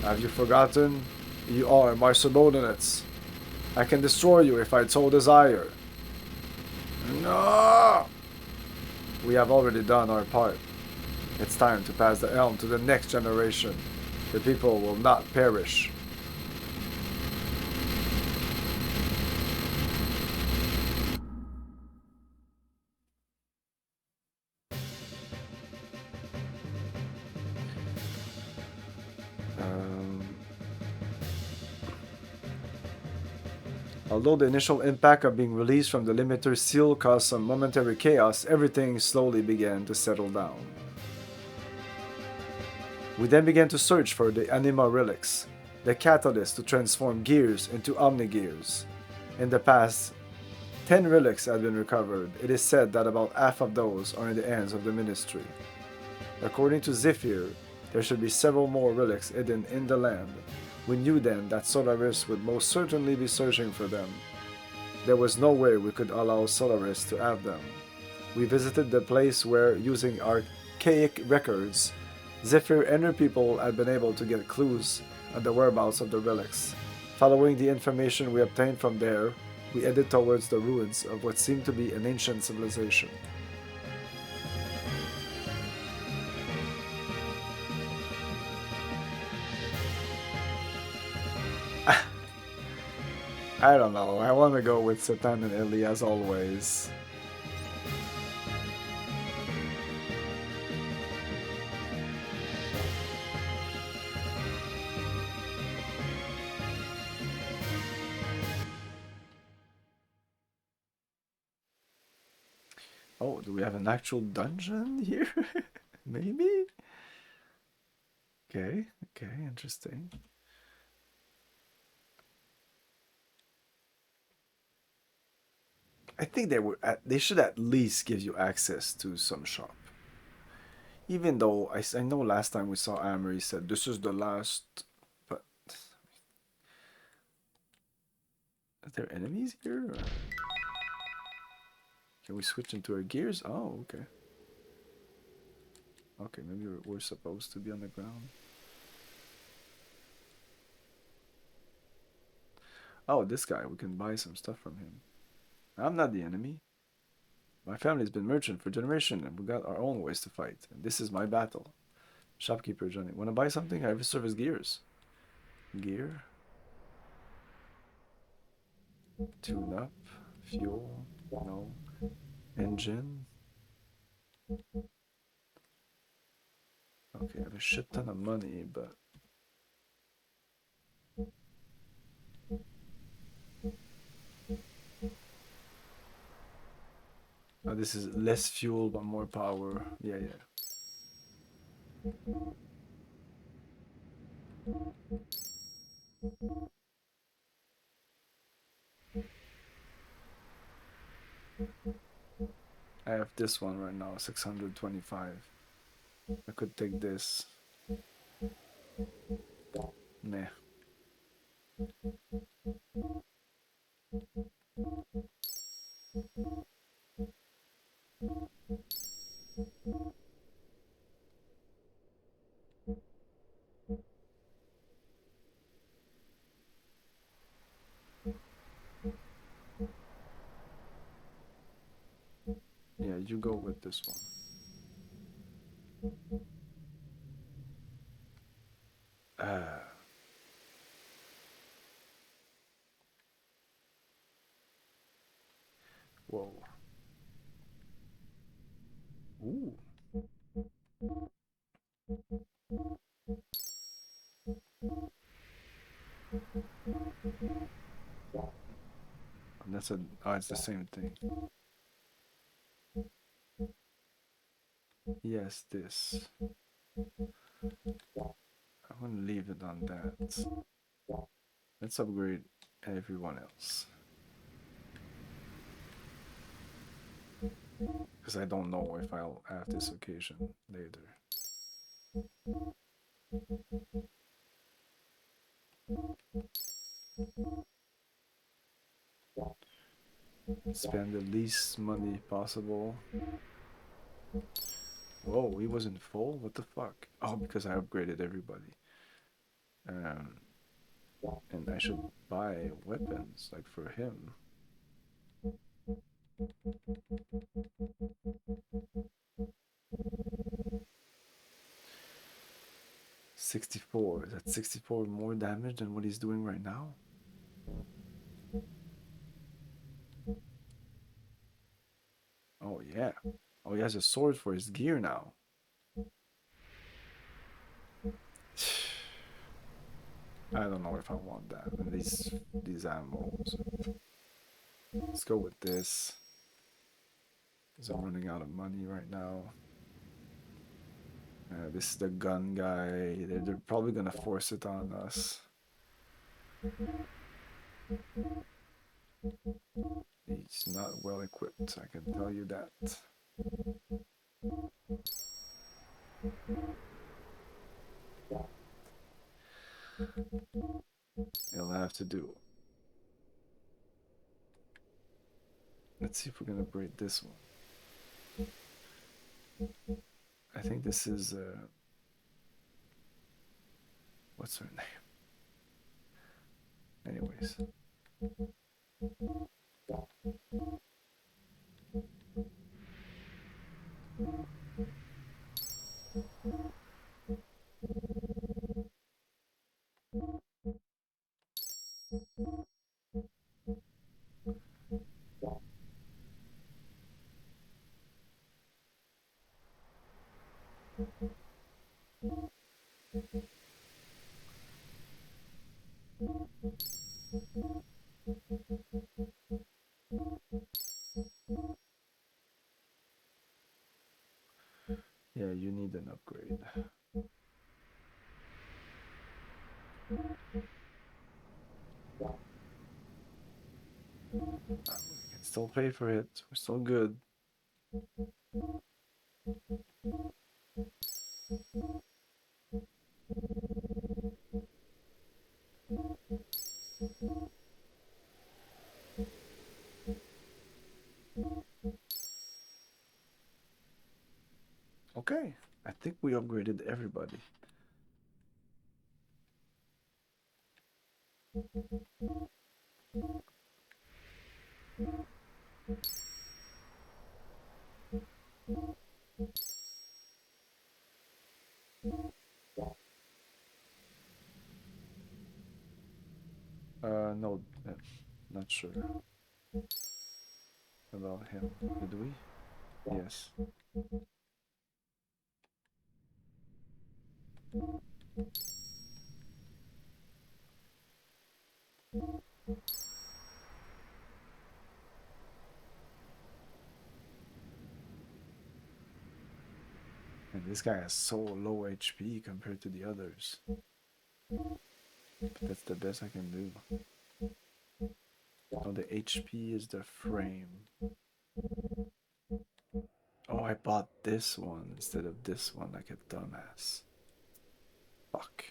Speaker 1: Have you forgotten? You are my subordinates. I can destroy you if I so desire. No! We have already done our part. It's time to pass the helm to the next generation. The people will not perish. Although the initial impact of being released from the limiter seal caused some momentary chaos, everything slowly began to settle down. We then began to search for the Anima relics, the catalyst to transform gears into Omnigears. In the past, 10 relics had been recovered. It is said that about half of those are in the hands of the Ministry. According to Zephyr, there should be several more relics hidden in the land. We knew then that Solaris would most certainly be searching for them. There was no way we could allow Solaris to have them. We visited the place where, using archaic records, Zephyr and her people had been able to get clues on the whereabouts of the relics. Following the information we obtained from there, we headed towards the ruins of what seemed to be an ancient civilization. I don't know, I want to go with Satan and Ellie as always. Oh, do we have an actual dungeon here? Maybe? Okay, interesting. I think they should at least give you access to some shop. Even though I know last time we saw Amory said this is the last, but are there enemies here? Or can we switch into our gears? Oh, okay. Okay, maybe we're supposed to be on the ground. Oh, this guy, we can buy some stuff from him. I'm not the enemy. My family's been merchant for generations, and we got our own ways to fight. And this is my battle. Shopkeeper Johnny. Wanna buy something? I have service gears. Gear. Tune up. Fuel. No. Engine. Okay, I have a shit ton of money, but oh, this is less fuel but more power. Yeah. I have this one right now, 625. I could take this. Meh. Yeah, you go with this one. Whoa. Ooh. And that's it's the same thing. Yes, this. I'm gonna leave it on that. Let's upgrade everyone else. Because I don't know if I'll have this occasion later. Spend the least money possible. Whoa, he wasn't full? What the fuck? Oh, because I upgraded everybody. And I should buy weapons, like for him. $64. Is that 64 more damage than what he's doing right now? Oh yeah. Oh, he has a sword for his gear now. I don't know if I want that. And these animals. Let's go with this. Because I'm running out of money right now. This is the gun guy. They're probably gonna force it on us. He's not well equipped, I can tell you that. He'll have to do. Let's see if we're gonna break this one. I think this is what's her name? Anyways. Yeah, you need an upgrade. We can still pay for it. We're still good. Okay, I think we upgraded everybody. No, not sure about him. Did we? Yes. And this guy has so low HP compared to the others. But that's the best I can do. Oh, the HP is the frame. Oh, I bought this one instead of this one like a dumbass. Fuck.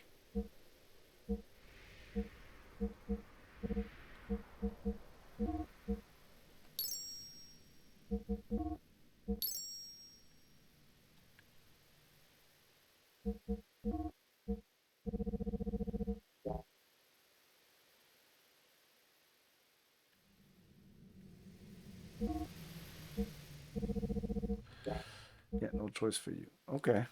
Speaker 1: Yeah, no choice for you. Okay.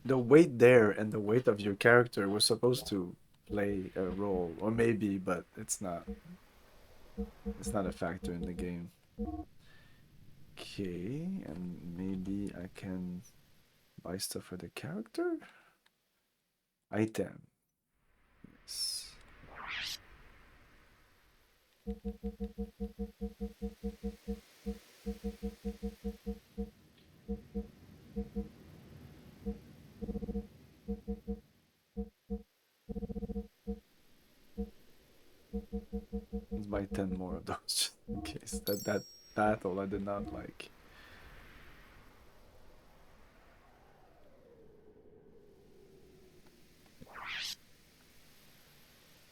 Speaker 1: The weight there and the weight of your character was supposed to play a role, or maybe, but it's not. It's not a factor in the game. Okay, and maybe I can buy stuff for the character? Item. Yes. Let's buy 10 more of those just in case. That battle I did not like.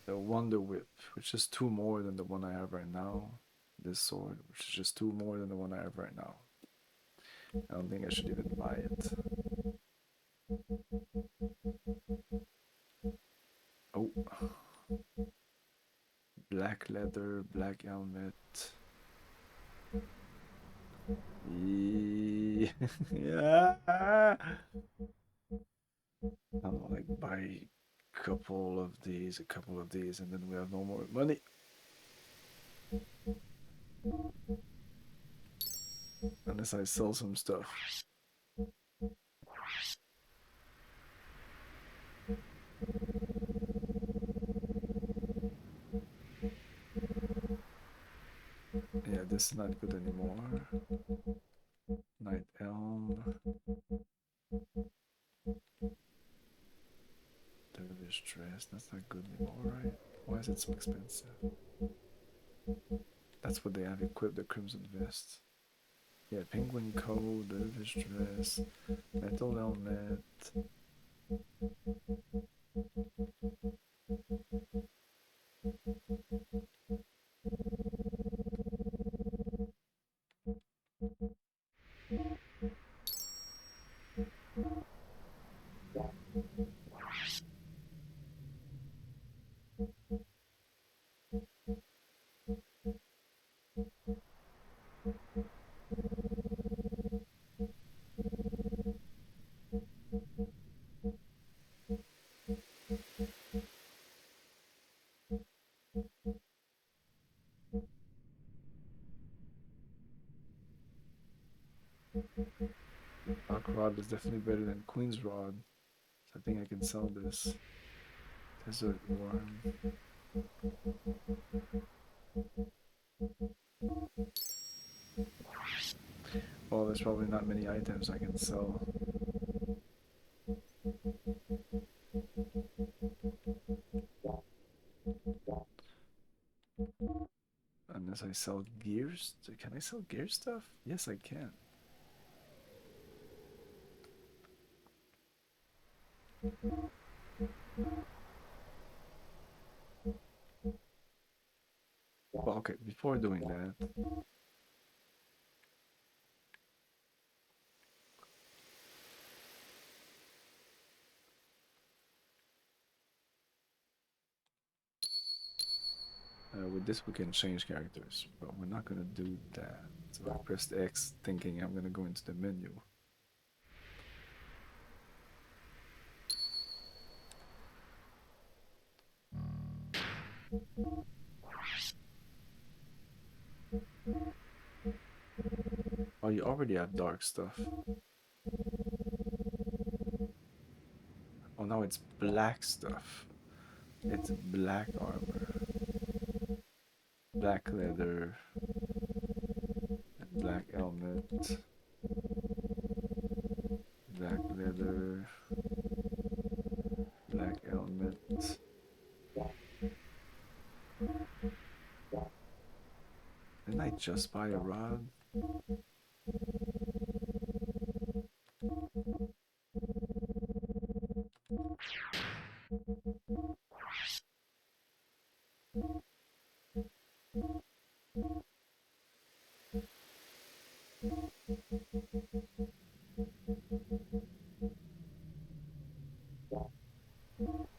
Speaker 1: The Wonder Whip, which is 2 more than the one I have right now. This sword, which is just 2 more than the one I have right now. I don't think I should even buy it. Oh. Black leather, black helmet. Yeah. I'm like buy a couple of these, and then we have no more money. Unless I sell some stuff. this is not good anymore. Night Elm. Dervish Dress, that's not good anymore, right? Why is it so expensive? That's what they have equipped, the Crimson Vest. Yeah, Penguin Coat, Dervish Dress, Metal Helmet. Dark Rod is definitely better than Queen's Rod. So I think I can sell this. Desert Worm. Well, there's probably not many items I can sell. Unless I sell gears. Can I sell gear stuff? Yes, I can. Well, okay, before doing that, with this we can change characters, but we're not gonna do that. So I pressed X thinking I'm gonna go into the menu. Oh, you already have dark stuff. Oh, now it's black stuff. It's black armor, black leather, and black helmet, black leather, black helmet. Didn't I just buy a rod?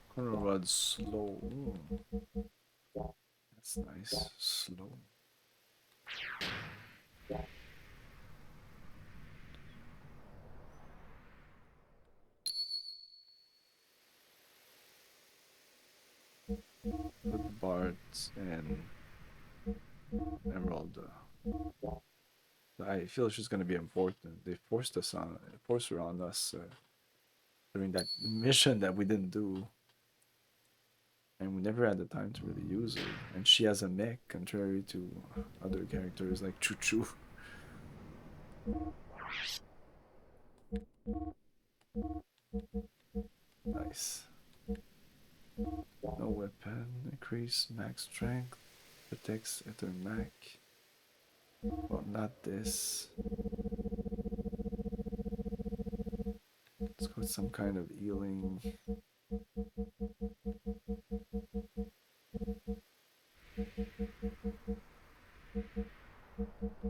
Speaker 1: Corner rod slow. Ooh. That's nice. Slow. With Bards and Emerald. I feel she's gonna be important. They forced her on us during that mission that we didn't do, and we never had the time to really use her. And she has a mech, contrary to other characters like Choo Choo. Nice. No weapon, increase max strength, protects Ether Mac. Well, not this. Let's go with some kind of healing.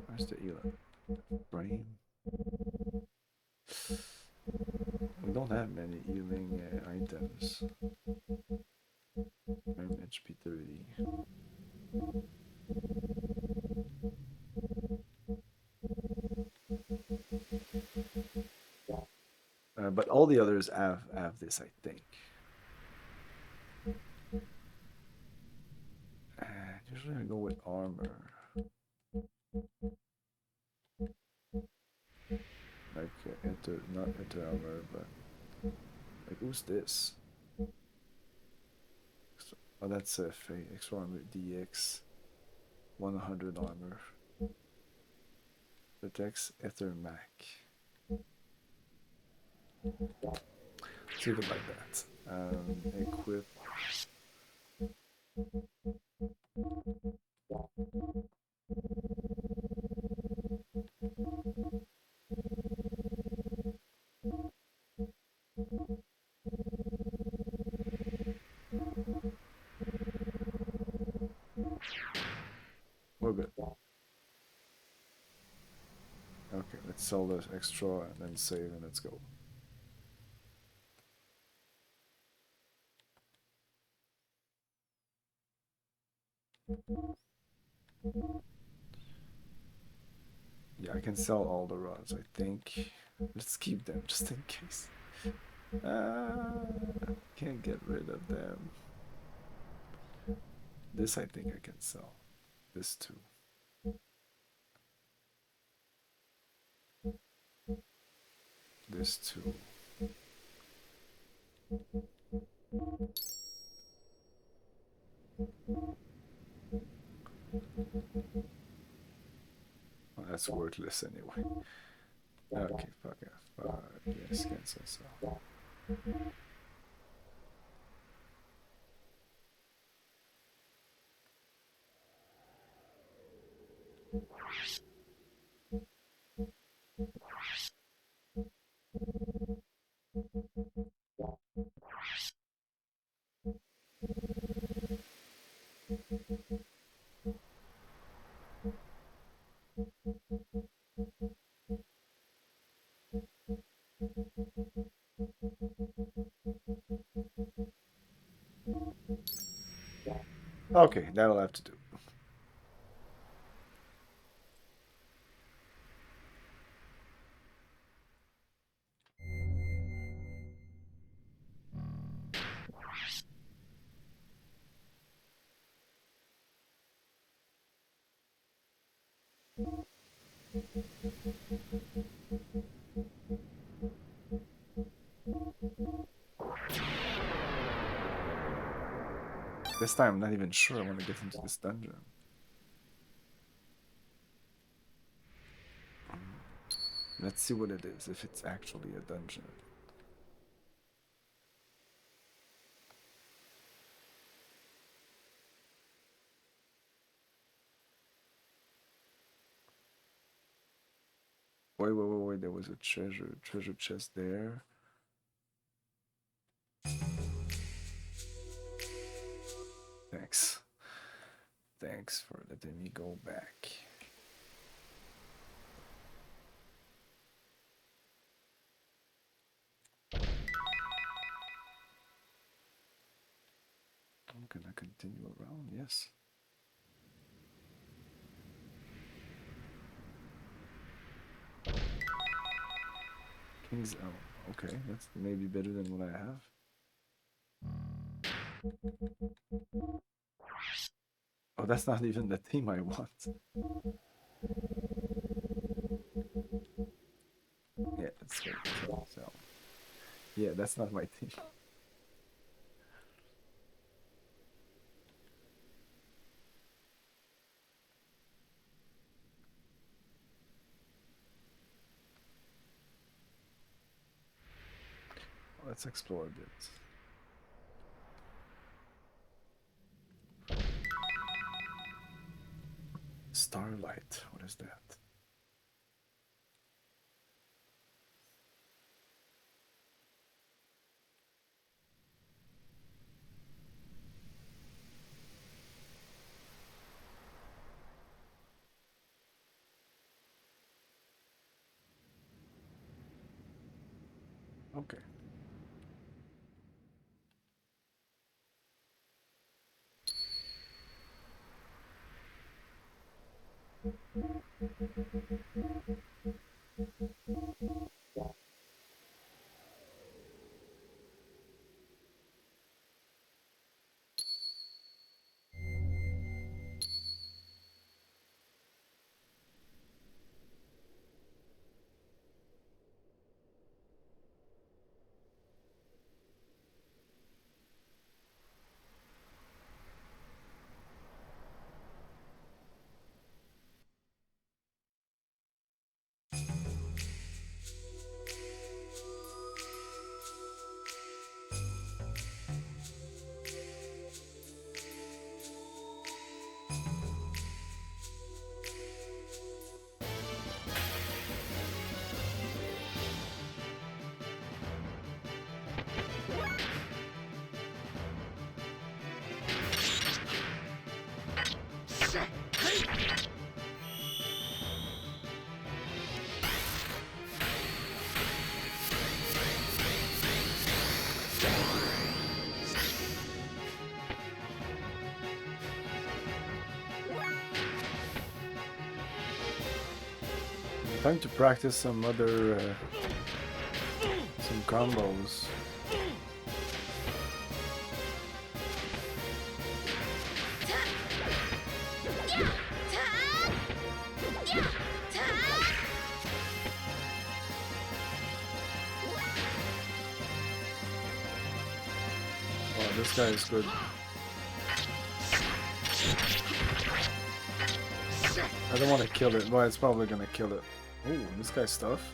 Speaker 1: Where's the healing? Frame. We don't have many healing items. I'm HP 30. But all the others have this, I think. And usually I go with armor. Like not enter armor, but like who's this? Oh, that's a extra armor DX. 100 armor. Protects Ether Mac. Let's leave it like that. Equip. We're good. Okay, let's sell this extra and then save and let's go. Yeah, I can sell all the rods, I think. Let's keep them just in case. Can't get rid of them. This I think I can sell. This too. This too. Well, that's worthless anyway. Okay, fuck off. Yes, cancel sell. Okay, that'll have to do. This time I'm not even sure I want to get into this dungeon. Let's see what it is, if it's actually a dungeon. Wait, there was a treasure chest there. Thanks. Thanks for letting me go back. I'm gonna continue around, yes. King's Elm. Okay, that's maybe better than what I have. Oh, that's not even the theme I want. Yeah, let's go. So, yeah, that's not my theme. Let's explore a bit. Starlight, what is that? Okay. Time to practice some other some combos. Wow, this guy is good. I don't want to kill it, but it's probably gonna kill it. Ooh, this guy's tough.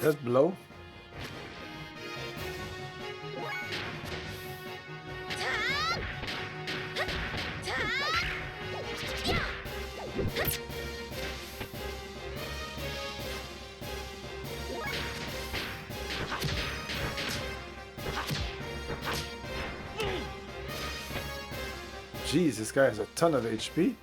Speaker 1: That blow. Jeez, this guy has a ton of HP.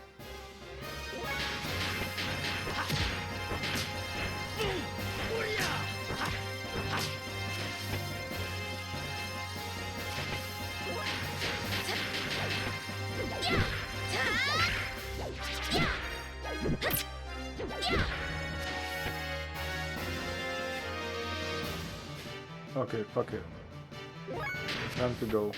Speaker 1: Okay, fuck it. Time to go.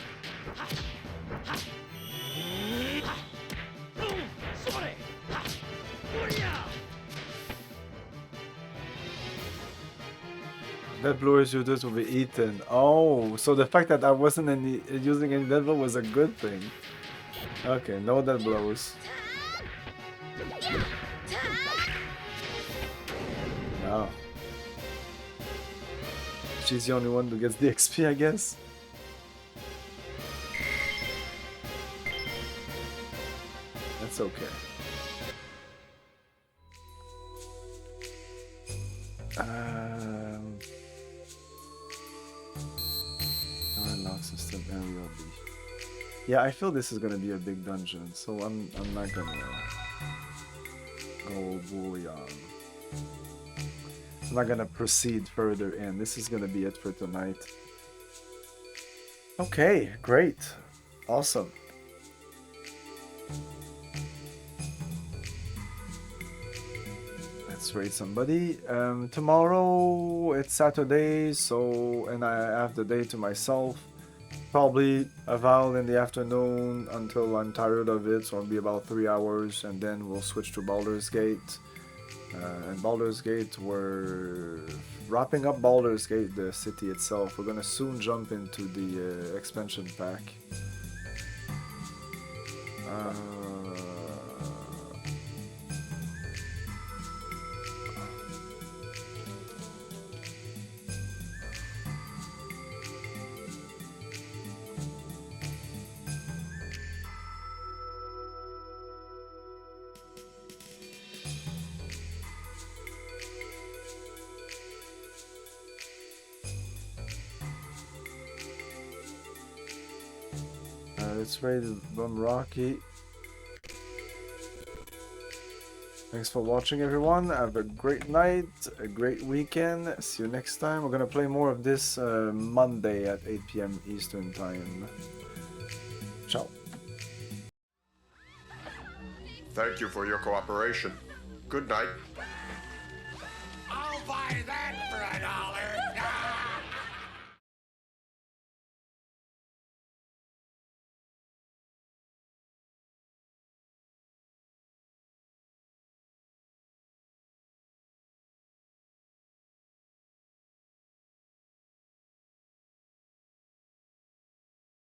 Speaker 1: That blowers users will be eaten. Oh, so the fact that I wasn't using any dead blow was a good thing. Okay, no dead blows. Wow. She's the only one who gets the XP, I guess. That's okay. Unlock system area B. Yeah, I feel this is gonna be a big dungeon, so I'm not gonna go bullion. I'm not gonna proceed further in. This is gonna be it for tonight. Okay, great. Awesome. Let's raid somebody. Tomorrow it's Saturday, so and I have the day to myself. Probably a Val in the afternoon until I'm tired of it, so it'll be about 3 hours, and then we'll switch to Baldur's Gate. And Baldur's Gate, we're wrapping up Baldur's Gate, the city itself. We're gonna soon jump into the expansion pack. Let's raid Bum Rocky. Thanks for watching, everyone. Have a great night, a great weekend. See you next time. We're gonna play more of this Monday at 8 PM Eastern Time. Ciao.
Speaker 10: Thank you for your cooperation. Good night.
Speaker 3: I'll buy that for $1.